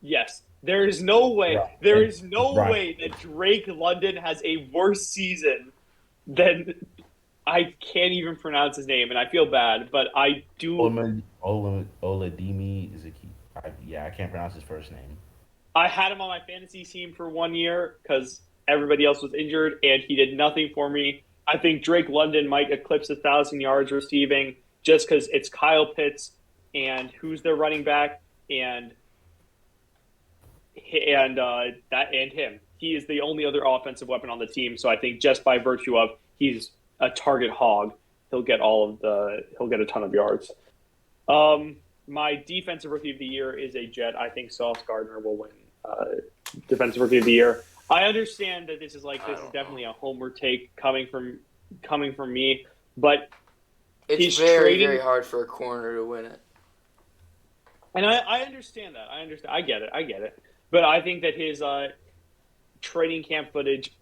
Yes. There is no way. Right. There is It's no Brian. way that Drake London has a worse season than I can't even pronounce his name, and I feel bad, but I do. Oladimi is a key. I can't pronounce his first name. I had him on my fantasy team for 1 year because everybody else was injured, and he did nothing for me. I think Drake London might eclipse 1,000 yards receiving just because it's Kyle Pitts and who's their running back and that and him. He is the only other offensive weapon on the team. So I think just by virtue of he's a target hog, he'll get a ton of yards. My defensive rookie of the year is a Jet. I think Sauce Gardner will win defensive rookie of the year. I understand that this is definitely a homer take coming from me, but It's he's very, trading, very hard for a corner to win it. and I understand that. I understand. I get it. But I think that his training camp footage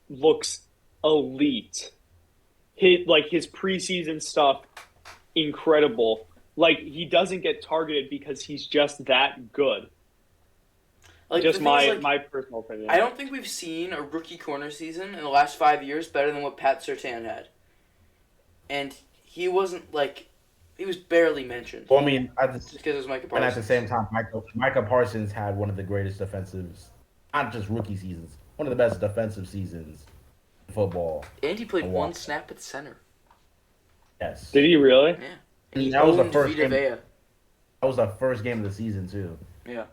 looks elite. His preseason stuff, incredible. Like he doesn't get targeted because he's just that good. Like Just the thing is, my personal opinion. I don't think we've seen a rookie corner season in the last 5 years better than what Pat Surtain had. And he wasn't he was barely mentioned. Well, I mean, Just because it was Micah and at Parsons. the same time, Micah Parsons had one of the greatest defensives, not just rookie seasons, one of the best defensive seasons in football. And he played I one watched. snap at center. Yes, Did he really? Yeah. And he that was the owned first Vita game. Vea. That was the first game of the season too. Yeah.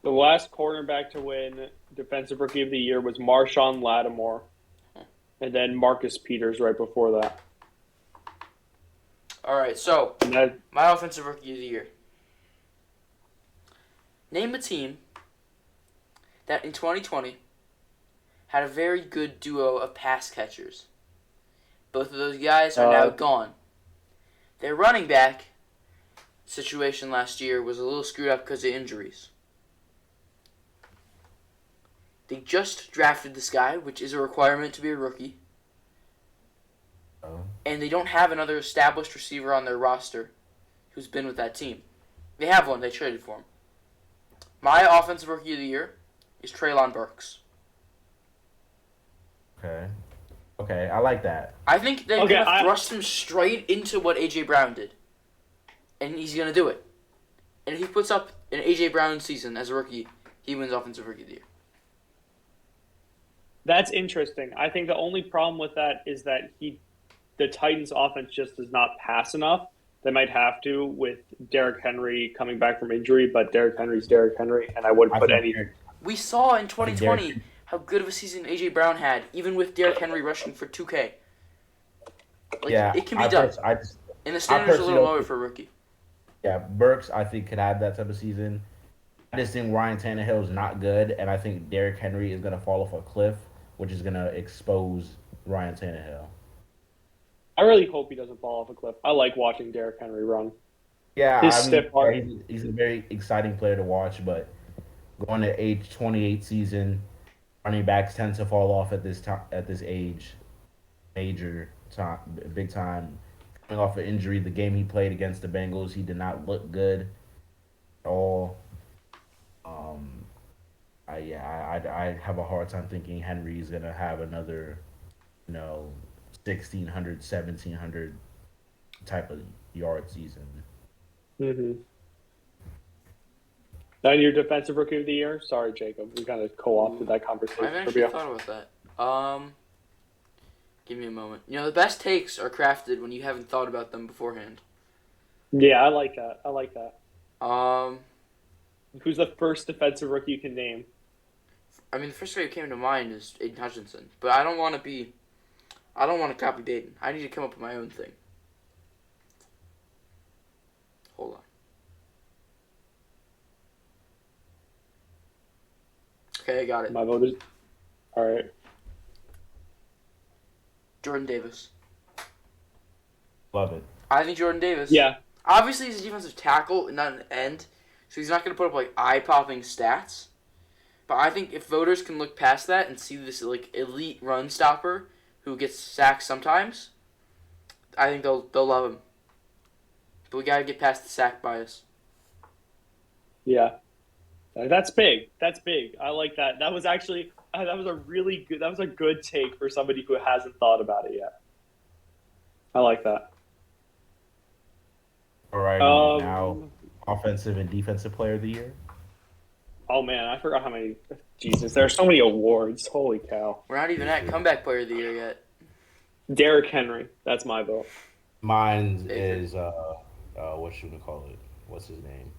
The last cornerback to win defensive rookie of the year was Marshawn Lattimore, and then Marcus Peters right before that. All right, so And that my offensive rookie of the year. Name a team that in 2020 had a very good duo of pass catchers. Both of those guys are now gone. Their running back situation last year was a little screwed up because of injuries. They just drafted this guy, which is a requirement to be a rookie. And they don't have another established receiver on their roster who's been with that team. They have one. They traded for him. My offensive rookie of the year is Treylon Burks. Okay, I like that. I think they're going to thrust him straight into what A.J. Brown did. And he's going to do it. And if he puts up an A.J. Brown season as a rookie, he wins offensive rookie of the year. That's interesting. I think the only problem with that is that the Titans offense just does not pass enough. They might have to with Derrick Henry coming back from injury, but Derrick Henry's Derrick Henry, and I wouldn't I put think any. Derrick, We saw in I think Derrick 2020 how good of a season AJ Brown had, even with Derrick Henry rushing for 2K. Like Yeah, it can be done, and the I standards are a personally little don't lower think. for a rookie. Yeah, Burks, I think could have that type of season. I just think Ryan Tannehill is not good, and I think Derrick Henry is gonna fall off a cliff, which is gonna expose Ryan Tannehill. I really hope he doesn't fall off a cliff. I like watching Derrick Henry run. Yeah, His I stiff mean, yeah, arm. he's a very exciting player to watch, but going to age 28 season, running backs tend to fall off at this time at this age, major time, big time. Coming off an injury, the game he played against the Bengals, he did not look good at all. Um, I have a hard time thinking Henry's gonna have another, you know, 1600, 1700 type of yard season. Mm-hmm. Then your defensive rookie of the year. Sorry, Jacob. We kind of co-opted Ooh, that I haven't conversation from actually you. thought about that. Give me a moment. You know, the best takes are crafted when you haven't thought about them beforehand. Yeah, I like that. I like that. Um, Who's the first defensive rookie you can name? I mean, the first guy who came to mind is Aiden Hutchinson, but I don't want to be. I don't want to copy Dayton. I need to come up with my own thing. Hold on. Okay, I got it. My vote is all right. Jordan Davis. Love it. I think Jordan Davis. Yeah, Obviously, he's a defensive tackle and not an end, so he's not going to put up like eye-popping stats. But I think if voters can look past that and see this like elite run stopper who gets sacked sometimes, I think they'll love him. But we got to get past the sack bias. yeah. That's big. That's big. I like that. That was actually that was a really good. That was a good take for somebody who hasn't thought about it yet. I like that. Alrighty, now Um. offensive and defensive player of the year. Oh man, I forgot how many. Jesus, there are so many awards. Holy cow. We're not even at comeback player of the year yet. Derrick Henry. That's my vote. Mine Baker. is what should we call it? What's his name?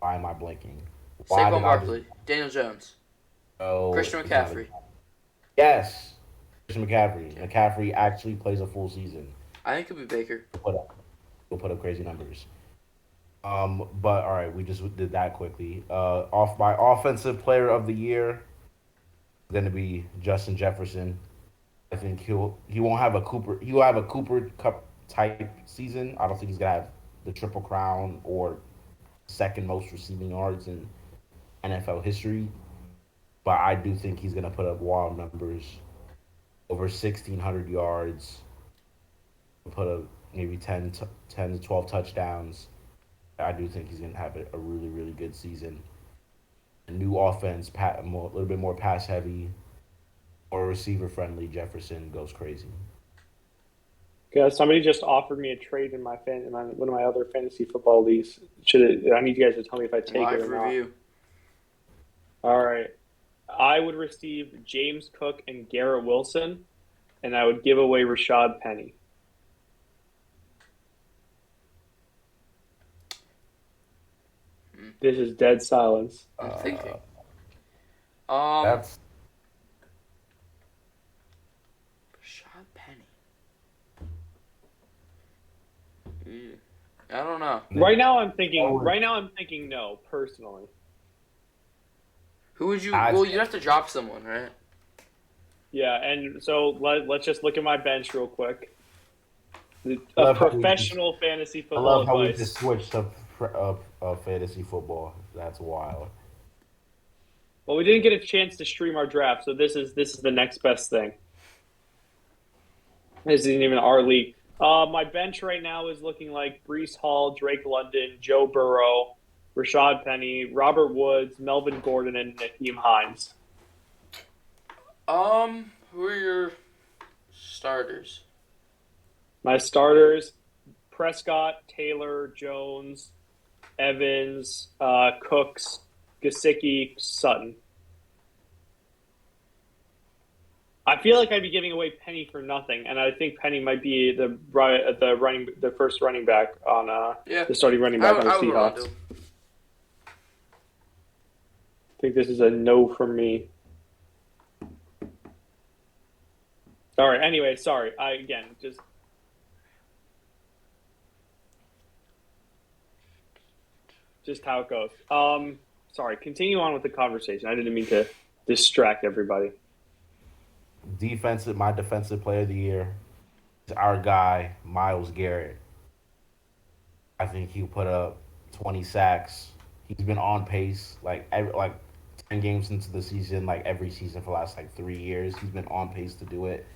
Why am I blinking? Why Saquon did I just Barkley. Daniel Jones. go? Christian He's not a, McCaffrey. yes, Christian McCaffrey. Okay. McCaffrey actually plays a full season. I think it'll be Baker. He'll put up, he'll put up crazy numbers. But all right, we just did that quickly. Off my offensive player of the year going to be Justin Jefferson. I think he won't have a Cooper. He'll have a Cooper Cup type season. I don't think he's gonna have the triple crown or second most receiving yards in NFL history. But I do think he's gonna put up wild numbers, over 1,600 yards, put up maybe 10 to 12 touchdowns. I do think he's gonna have a really really good season. A new offense, a little bit more pass heavy, or receiver friendly. Jefferson goes crazy. Yeah, somebody just offered me a trade in one of my other fantasy football leagues. I need you guys to tell me if I take it Live or not. review. All right. I would receive James Cook and Garrett Wilson, and I would give away Rashad Penny. This is dead silence. I'm thinking. Uh, Um, that's Rashad Penny. Yeah. I don't know. Right now, I'm thinking. Oh, Right now, I'm thinking no. Personally, Who would you? I'd Well, say you'd have to drop someone, right? yeah. And so let's just look at my bench real quick. I A love how we just professional fantasy I football love how we advice. just switched up fantasy football. That's wild. Well, we didn't get a chance to stream our draft, so this is the next best thing. This isn't even our league. My bench right now is looking like Brees Hall, Drake London, Joe Burrow, Rashad Penny, Robert Woods, Melvin Gordon, and Naheem Hines. Who are your starters? My starters: Prescott, Taylor, Jones, Evans, Cooks, Gesicki, Sutton. I feel like I'd be giving away Penny for nothing, and I think Penny might be the first running back on Yeah, the starting running back on the I would hold on to Seahawks. him. I think this is a no from me. All right. Anyway, sorry. I again just how it goes. Sorry. Continue on with the conversation. I didn't mean to distract everybody. My defensive player of the year is our guy, Miles Garrett. I think he'll put up 20 sacks. He's been on pace like 10 games into the season, like every season for the last like 3 years. He's been on pace to do it.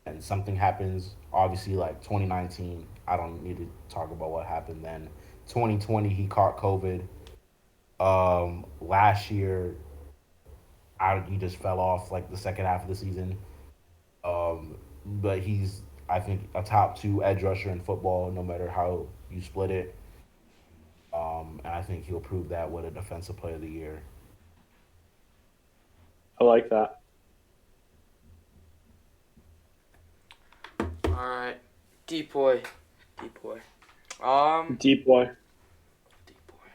And something happens, obviously, like 2019. I don't need to talk about what happened then. 2020, he caught COVID. Last year, he just fell off like the second half of the season. But he's, I think, a top two edge rusher in football, no matter how you split it. And I think he'll prove that with a defensive player of the year. I like that. All right, deep boy. Um, Deep boy. deep boy.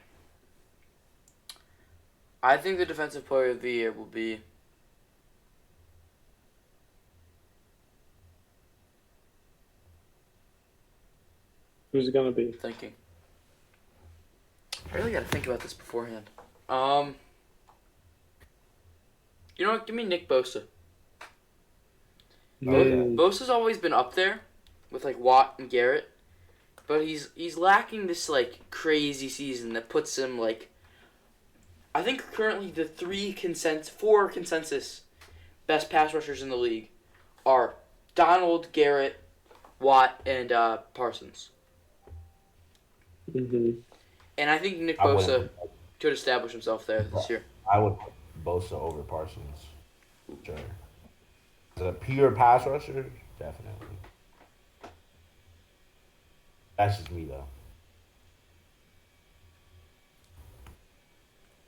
I think the defensive player of the year will be. Who's it gonna be? Thinking. I really gotta think about this beforehand. You know what? Give me Nick Bosa. Mm. Bosa's always been up there with like Watt and Garrett, but he's lacking this like crazy season that puts him like. I think currently the four consensus best pass rushers in the league are Donald, Garrett, Watt, and Parsons. Mm-hmm. And I think Nick I Bosa would could establish himself there this year. I would put Bosa over Parsons. Sure. As a pure pass rusher, definitely. That's just me though.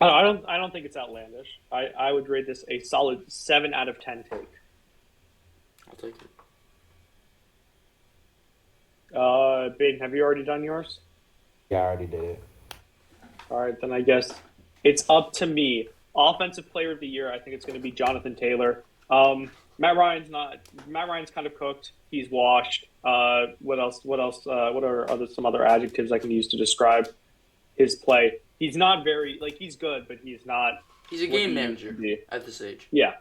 I don't think it's outlandish. I would rate this a solid 7 out of 10 take. I'll take it. Baden, have you already done yours? Yeah, I already did it. All right, then I guess it's up to me. Offensive player of the year, I think it's going to be Jonathan Taylor. Matt Ryan's not. Matt Ryan's kind of cooked. He's washed. What else? What else? What are some other adjectives I can use to describe his play? He's not very he's good, but he's not. He's a what game he used manager to be. at this age. Yeah.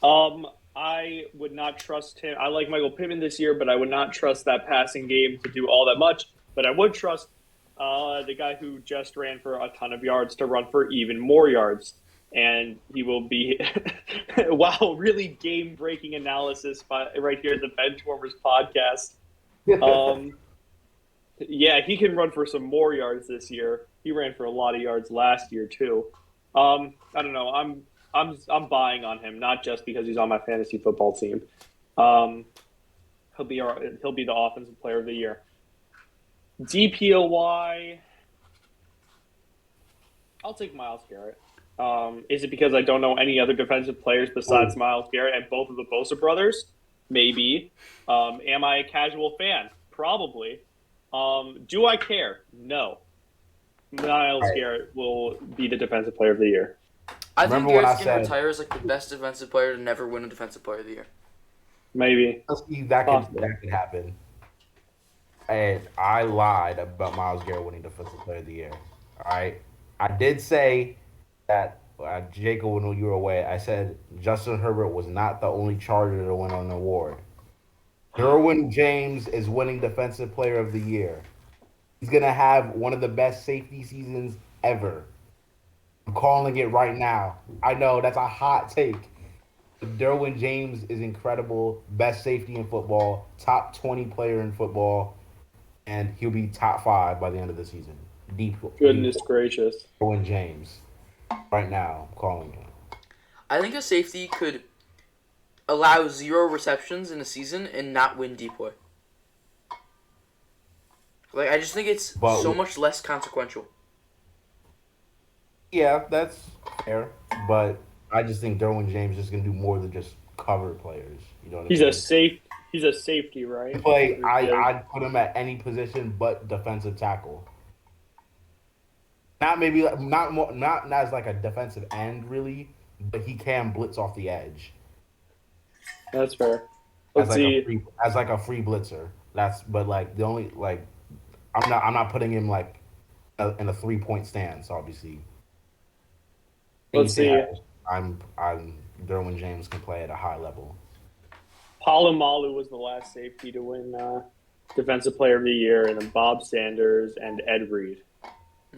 I would not trust him. I like Michael Pittman this year, but I would not trust that passing game to do all that much. But I would trust the guy who just ran for a ton of yards to run for even more yards. And he will be, wow, really game-breaking analysis right here at the Benchwarmers podcast. Yeah, he can run for some more yards this year. He ran for a lot of yards last year too. I don't know. I'm buying on him, not just because he's on my fantasy football team. He'll be the offensive player of the year. DPOY, I'll take Myles Garrett. Is it because I don't know any other defensive players besides Myles Garrett and both of the Bosa brothers? Maybe. Am I a casual fan? Probably. Do I care? No. Myles Garrett will be the defensive player of the year. I think Garrett's going to retire as like the best defensive player to never win a defensive player of the year. Maybe. That could happen. And I lied about Myles Garrett winning defensive player of the year. All right. I did say that Jacob, when you were away, I said Justin Herbert was not the only Charger to win an award. Derwin James is winning Defensive Player of the Year. He's going to have one of the best safety seasons ever. I'm calling it right now. I know that's a hot take. Derwin James is incredible. Best safety in football. Top 20 player in football. And he'll be top 5 by the end of the season. Goodness gracious. Derwin James. Right now, I'm calling it. I think a safety could allow 0 receptions in a season and not win DPOY. Like, I just think it's so much less consequential. Yeah, that's fair. But I just think Derwin James is going to do more than just cover players. You know what I He's a mean? safe. He's a safety, right? Play. Yeah. I'd put him at any position but defensive tackle. Not maybe not more, not as like a defensive end really, but he can blitz off the edge That's fair. as Let's like a see. free blitzer. That's but like the only like I'm not putting him like in a 3 point stance. Obviously, Let's anything see. else, I'm Derwin James can play at a high level. Palomalu was the last safety to win Defensive Player of the Year, and then Bob Sanders and Ed Reed.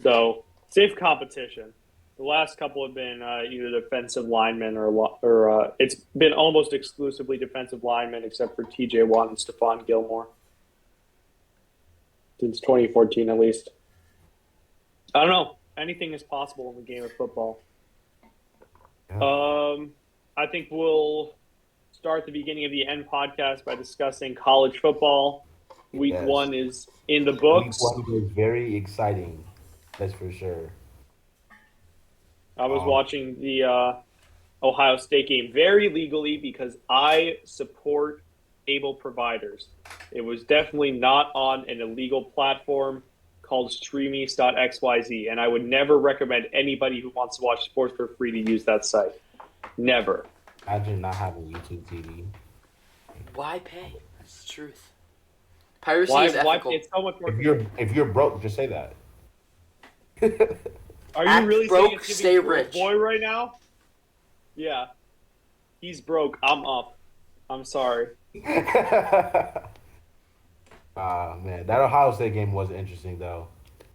So safe competition. The last couple have been either defensive linemen or it's been almost exclusively defensive linemen, except for T.J. Watt and Stephon Gilmore since 2014 at least. I don't know. Anything is possible in the game of football. Yeah. I think we'll start the beginning of the end podcast by discussing college football. Week Yes. one is in the Week books. one was very exciting. That's for sure. I was Um, watching the Ohio State game very legally because I support cable providers. It was definitely not on an illegal platform called Streamies.xyz, and I would never recommend anybody who wants to watch sports for free to use that site. Never. Imagine not having YouTube TV. Why pay? That's the truth. Piracy Why? is Why? ethical. It's so much more. If you're broke, just say that. Are you Act really broke, saying it's stay giving to a rich. boy right now? Yeah. He's broke. I'm up. I'm sorry. Man, that Ohio State game was interesting though.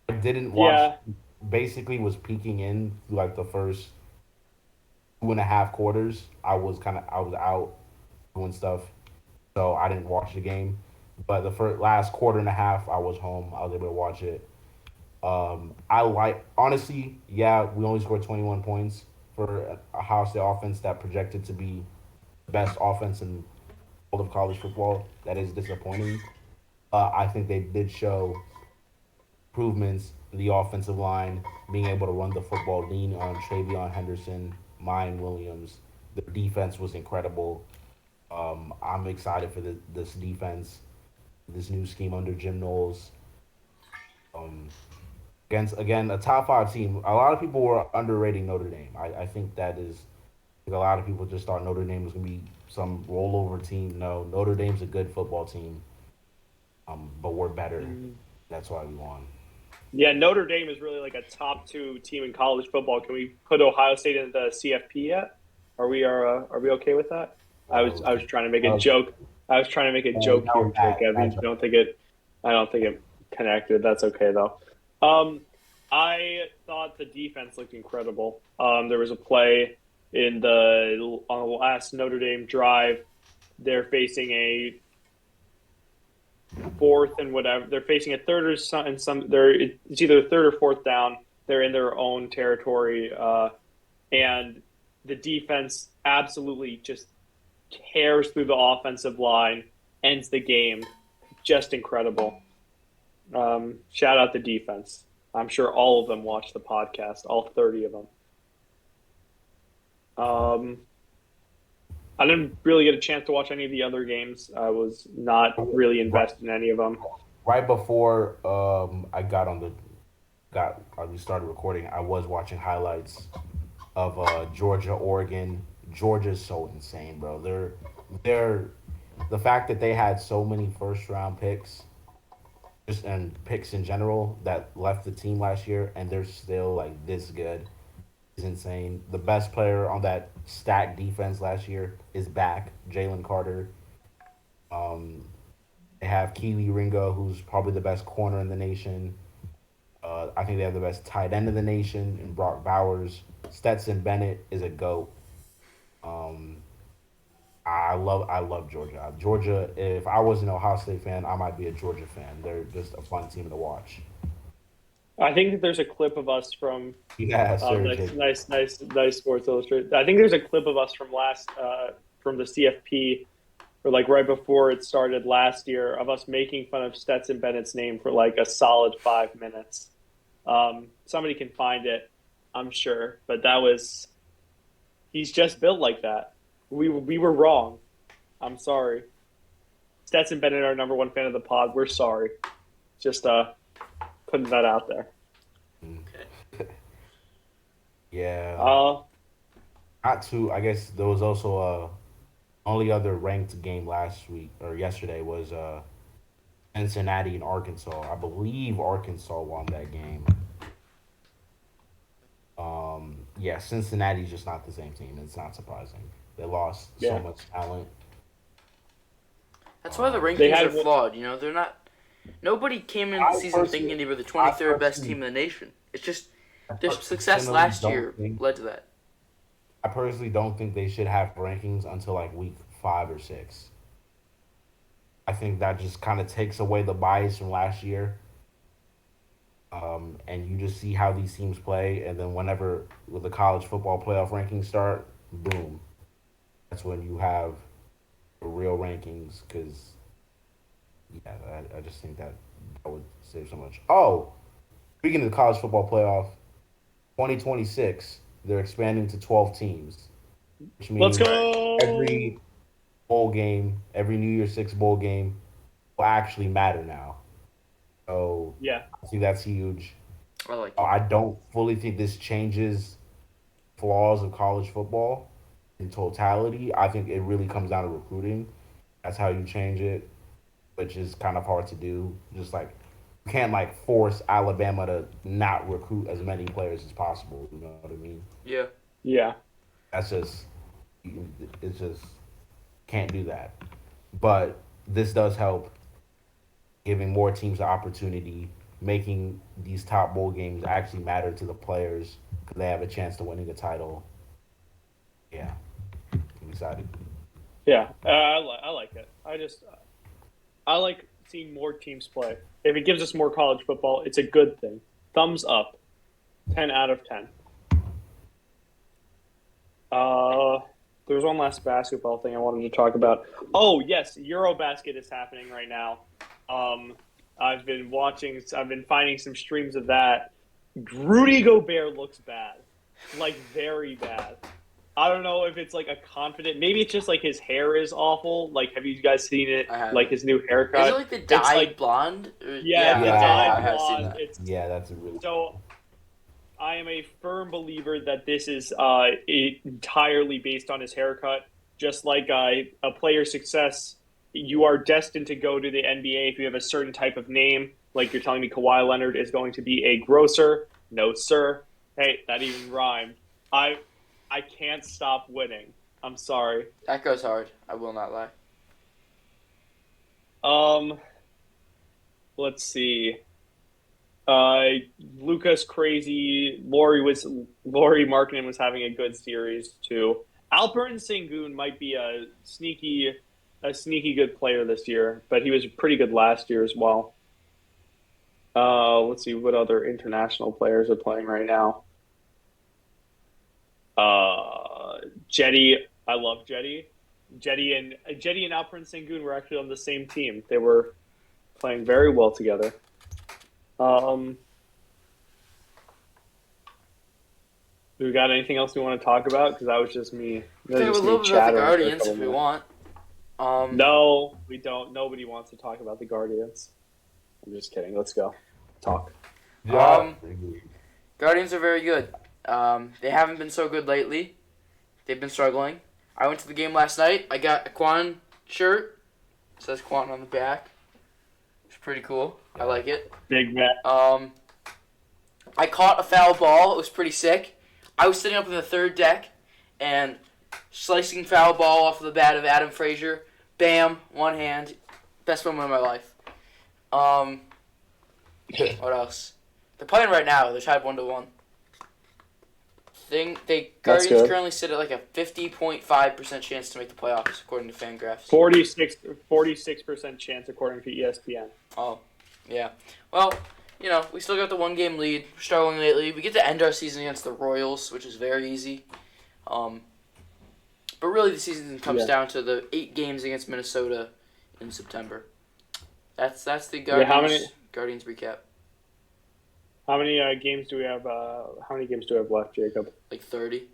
I didn't watch. Yeah. Basically, was peeking in like the first 2.5 quarters. I was out doing stuff, so I didn't watch the game. But the first last quarter and a half, I was home. I was able to watch it. I like honestly, yeah, we only scored 21 points for a Ohio State offense that projected to be the best offense in all of college football. That is disappointing. I think they did show improvements in the offensive line, being able to run the football, lean on Travion Henderson, Mayan Williams. The defense was incredible. I'm excited for this defense, this new scheme under Jim Knowles. Um, Against again a top five team, a lot of people were underrating Notre Dame. I think that is like a lot of people just thought Notre Dame was gonna be some rollover team. No, Notre Dame's a good football team, but we're better. Mm. That's why we won. Yeah, Notre Dame is really like a top two team in college football. Can we put Ohio State in the CFP yet? Are we okay with that? I was trying to make a Uh, joke. I was trying to make a joke that here, was bad. Jake Evans. Bad. I don't think it connected. That's okay though. I thought the defense looked incredible. There was a play on the last Notre Dame drive. They're facing a fourth and whatever. They're facing a third or some, and some. It's either a third or fourth down. They're in their own territory, and the defense absolutely just tears through the offensive line, ends the game. Just incredible. Shout out the defense. I'm sure all of them watch the podcast, all 30 of them. I didn't really get a chance to watch any of the other games. I was not really Right, invested in any of them. right before I got on the got we started recording, I was watching highlights of Georgia, Oregon. Georgia's so insane, bro. They're the fact that they had so many first round picks just and picks in general that left the team last year and they're still like this good is insane. The best player on that stacked defense last year is back, Jalen Carter. Um, they have Keely Ringo, who's probably the best corner in the nation. I think they have the best tight end in the nation, and Brock Bowers. Stetson Bennett is a goat. Um, I love Georgia. Georgia. If I was an Ohio State fan, I might be a Georgia fan. They're just a fun team to watch. I think that there's a clip of us from Yeah, sir, Jake. nice Sports Illustrated. I think there's a clip of us from from the CFP, or like right before it started last year, of us making fun of Stetson Bennett's name for like a solid 5 minutes. Somebody can find it, I'm sure, but he's just built like that. We were wrong. I'm sorry. Stetson Bennett, our number one fan of the pod. We're sorry. Just putting that out there. Okay. Yeah. Uh, Not too. I guess there was also only other ranked game last week or yesterday was Cincinnati and Arkansas. I believe Arkansas won that game. Yeah, Cincinnati's just not the same team. It's not surprising. They lost so yeah, much talent. That's why the they rankings are had. flawed. You know, they're not. Nobody came into the I season personally, thinking they were the I 23rd best personally, team in the nation. It's just I their success personally last don't year think. led to that. I personally don't think they should have rankings until like week 5 or 6. I think that just kind of takes away the bias from last year. And you just see how these teams play, and then whenever with the college football playoff rankings start, boom, that's when you have the real rankings. Because yeah, I just think that would save so much. Oh, speaking of the college football playoff, 2026, they're expanding to 12 teams, which Let's means go. every bowl game, every New Year's Six bowl game will actually matter now. So Yeah, I think that's huge. I like it. I don't fully think this changes flaws of college football in totality. I think it really comes down to recruiting. That's how you change it, which is kind of hard to do. Just like you can't like force Alabama to not recruit as many players as possible. You know what I mean? Yeah. yeah, That's just it's just can't do that. But this does help giving more teams the opportunity, making these top bowl games actually matter to the players because they have a chance to winning a title. Yeah, I'm excited. yeah. I like it. I like seeing more teams play. If it gives us more college football, it's a good thing. Thumbs up. 10 out of 10. Uh, there's one last basketball thing I wanted to talk about. Oh yes, Eurobasket is happening right now. Um, I've been watching. I've been finding some streams of that. Rudy Gobert looks bad, like very bad. I don't know if it's like a confident. Maybe it's just like his hair is awful. Like, have you guys seen it? I Like haven't. his new Is it haircut. like the It's dyed like blonde? yeah, Yeah, the okay, Yeah, yeah, I dyed have seen blonde. that. It's yeah, that's a really so I am a firm believer that this is entirely based on his haircut. Just like a player's success, you are destined to go to the NBA if you have a certain type of name. Like you're telling me Kawhi Leonard is going to be a grocer. No, sir. Hey, that even rhymed. I I can't stop winning. I'm sorry. That goes hard. I will not lie. Um, let's see. Uh, Lucas crazy. Laurie Markkinen was having a good series too. Alperen Sengun might be a sneaky good player this year, but he was pretty good last year as well. Let's see what other international players are playing right now. Jetty, I love Jetty. Jetty and Alperen Sengun were actually on the same team. They were playing very well together. Um, we got anything else we want to talk about? Because that was just me. We That can was talk a just me little bit about the chattering for a Guardians couple if we minutes. want. No, we don't. Nobody wants to talk about the Guardians. I'm just kidding. Let's go. Talk. yeah. Um, Guardians are very good. They haven't been so good lately. They've been struggling. I went to the game last night. I got a Quan shirt. It says Quan on the back. It's pretty cool. I like it. Big man. I caught a foul ball. It was pretty sick. I was sitting up in the third deck and slicing foul ball off of the bat of Adam Frazier. Bam, one hand. Best moment of my life. What else? They're playing right now. They're tied 1-1. That's Guardians good. currently sit at like a 50.5% chance to make the playoffs according to Fangraphs. 46% chance according to ESPN. Oh, yeah. Well, you know, we still got the 1-game lead. We're struggling lately. We get to end our season against the Royals, which is very easy. But really, the season comes down to the 8 games against Minnesota in September. That's the Guardians recap. How many games do we have? How many games do we have left, Jacob? Like 30.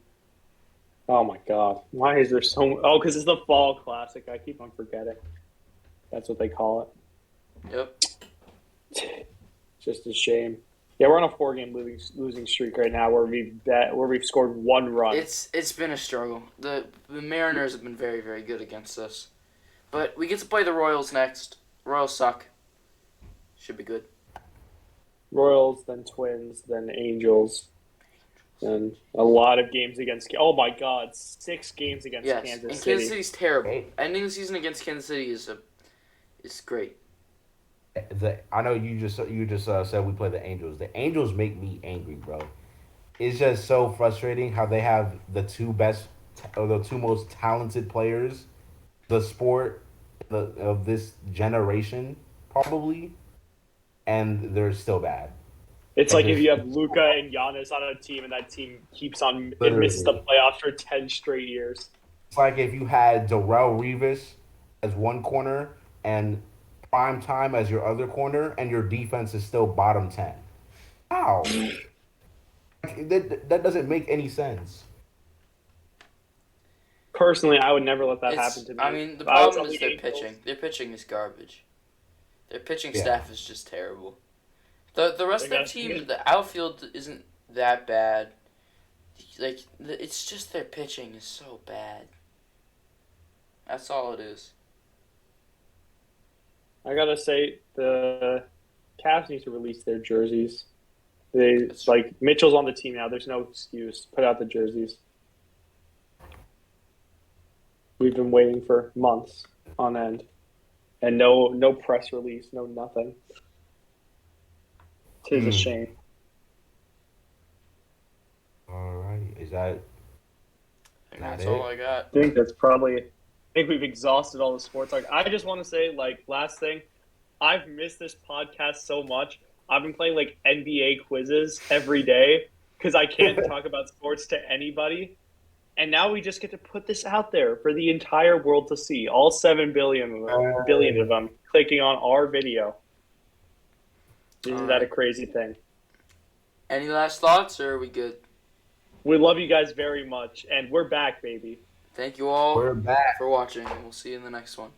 Oh my God. Why is there so? Oh, because it's the fall classic. I keep on forgetting. That's what they call Yep. it. Just a shame. Yeah, we're on a four-game losing streak right now, where we've scored one run. It's been a struggle. The Mariners have been very, very good against us. But we get to play the Royals next. Royals suck. Should be good. Royals, then Twins, then Angels, and a lot of games against. Oh my God, 6 games against Yes. Kansas And Kansas City. City's terrible. Hey, Ending the season against Kansas City is great. I know you just said we play the Angels. The Angels make me angry, bro. It's just so frustrating how they have the two best or the two most talented players, the sport of this generation, probably, and they're still bad. It's Like like if there's you have Luca and Giannis on a team, and that team keeps on it misses the literally playoffs for 10 straight years. it's like if you had Darrell Revis as one corner and Prime Time as your other corner, and your defense is still bottom 10. How? Like, that doesn't make any sense. Personally, I would never let that happen It's. to I me. mean, the If I was problem on is the their Angels, pitching. Their pitching is garbage. Their pitching Yeah. staff is just terrible. The rest they of their got team, the outfield isn't that bad. Like it's just their pitching is so bad. That's all it is. I gotta say the Cavs need to release their jerseys. They That's like Mitchell's on the team now. There's no excuse. Put out the jerseys. We've been waiting for months on end, and no press release, no nothing. Tis a Hmm. shame. All right. Is that I think that that's all it? I got. I think that's probably. I think we've exhausted all the sports. Like I just want to say, like last thing, I've missed this podcast so much. I've been playing like NBA quizzes every day because I can't talk about sports to anybody. And now we just get to put this out there for the entire world to see. All 7 billion of them clicking on our video. All Isn't that a right. crazy thing? Any last thoughts, or are we good? We love you guys very much, and we're back, baby. Thank you all We're back. for watching, and we'll see you in the next one.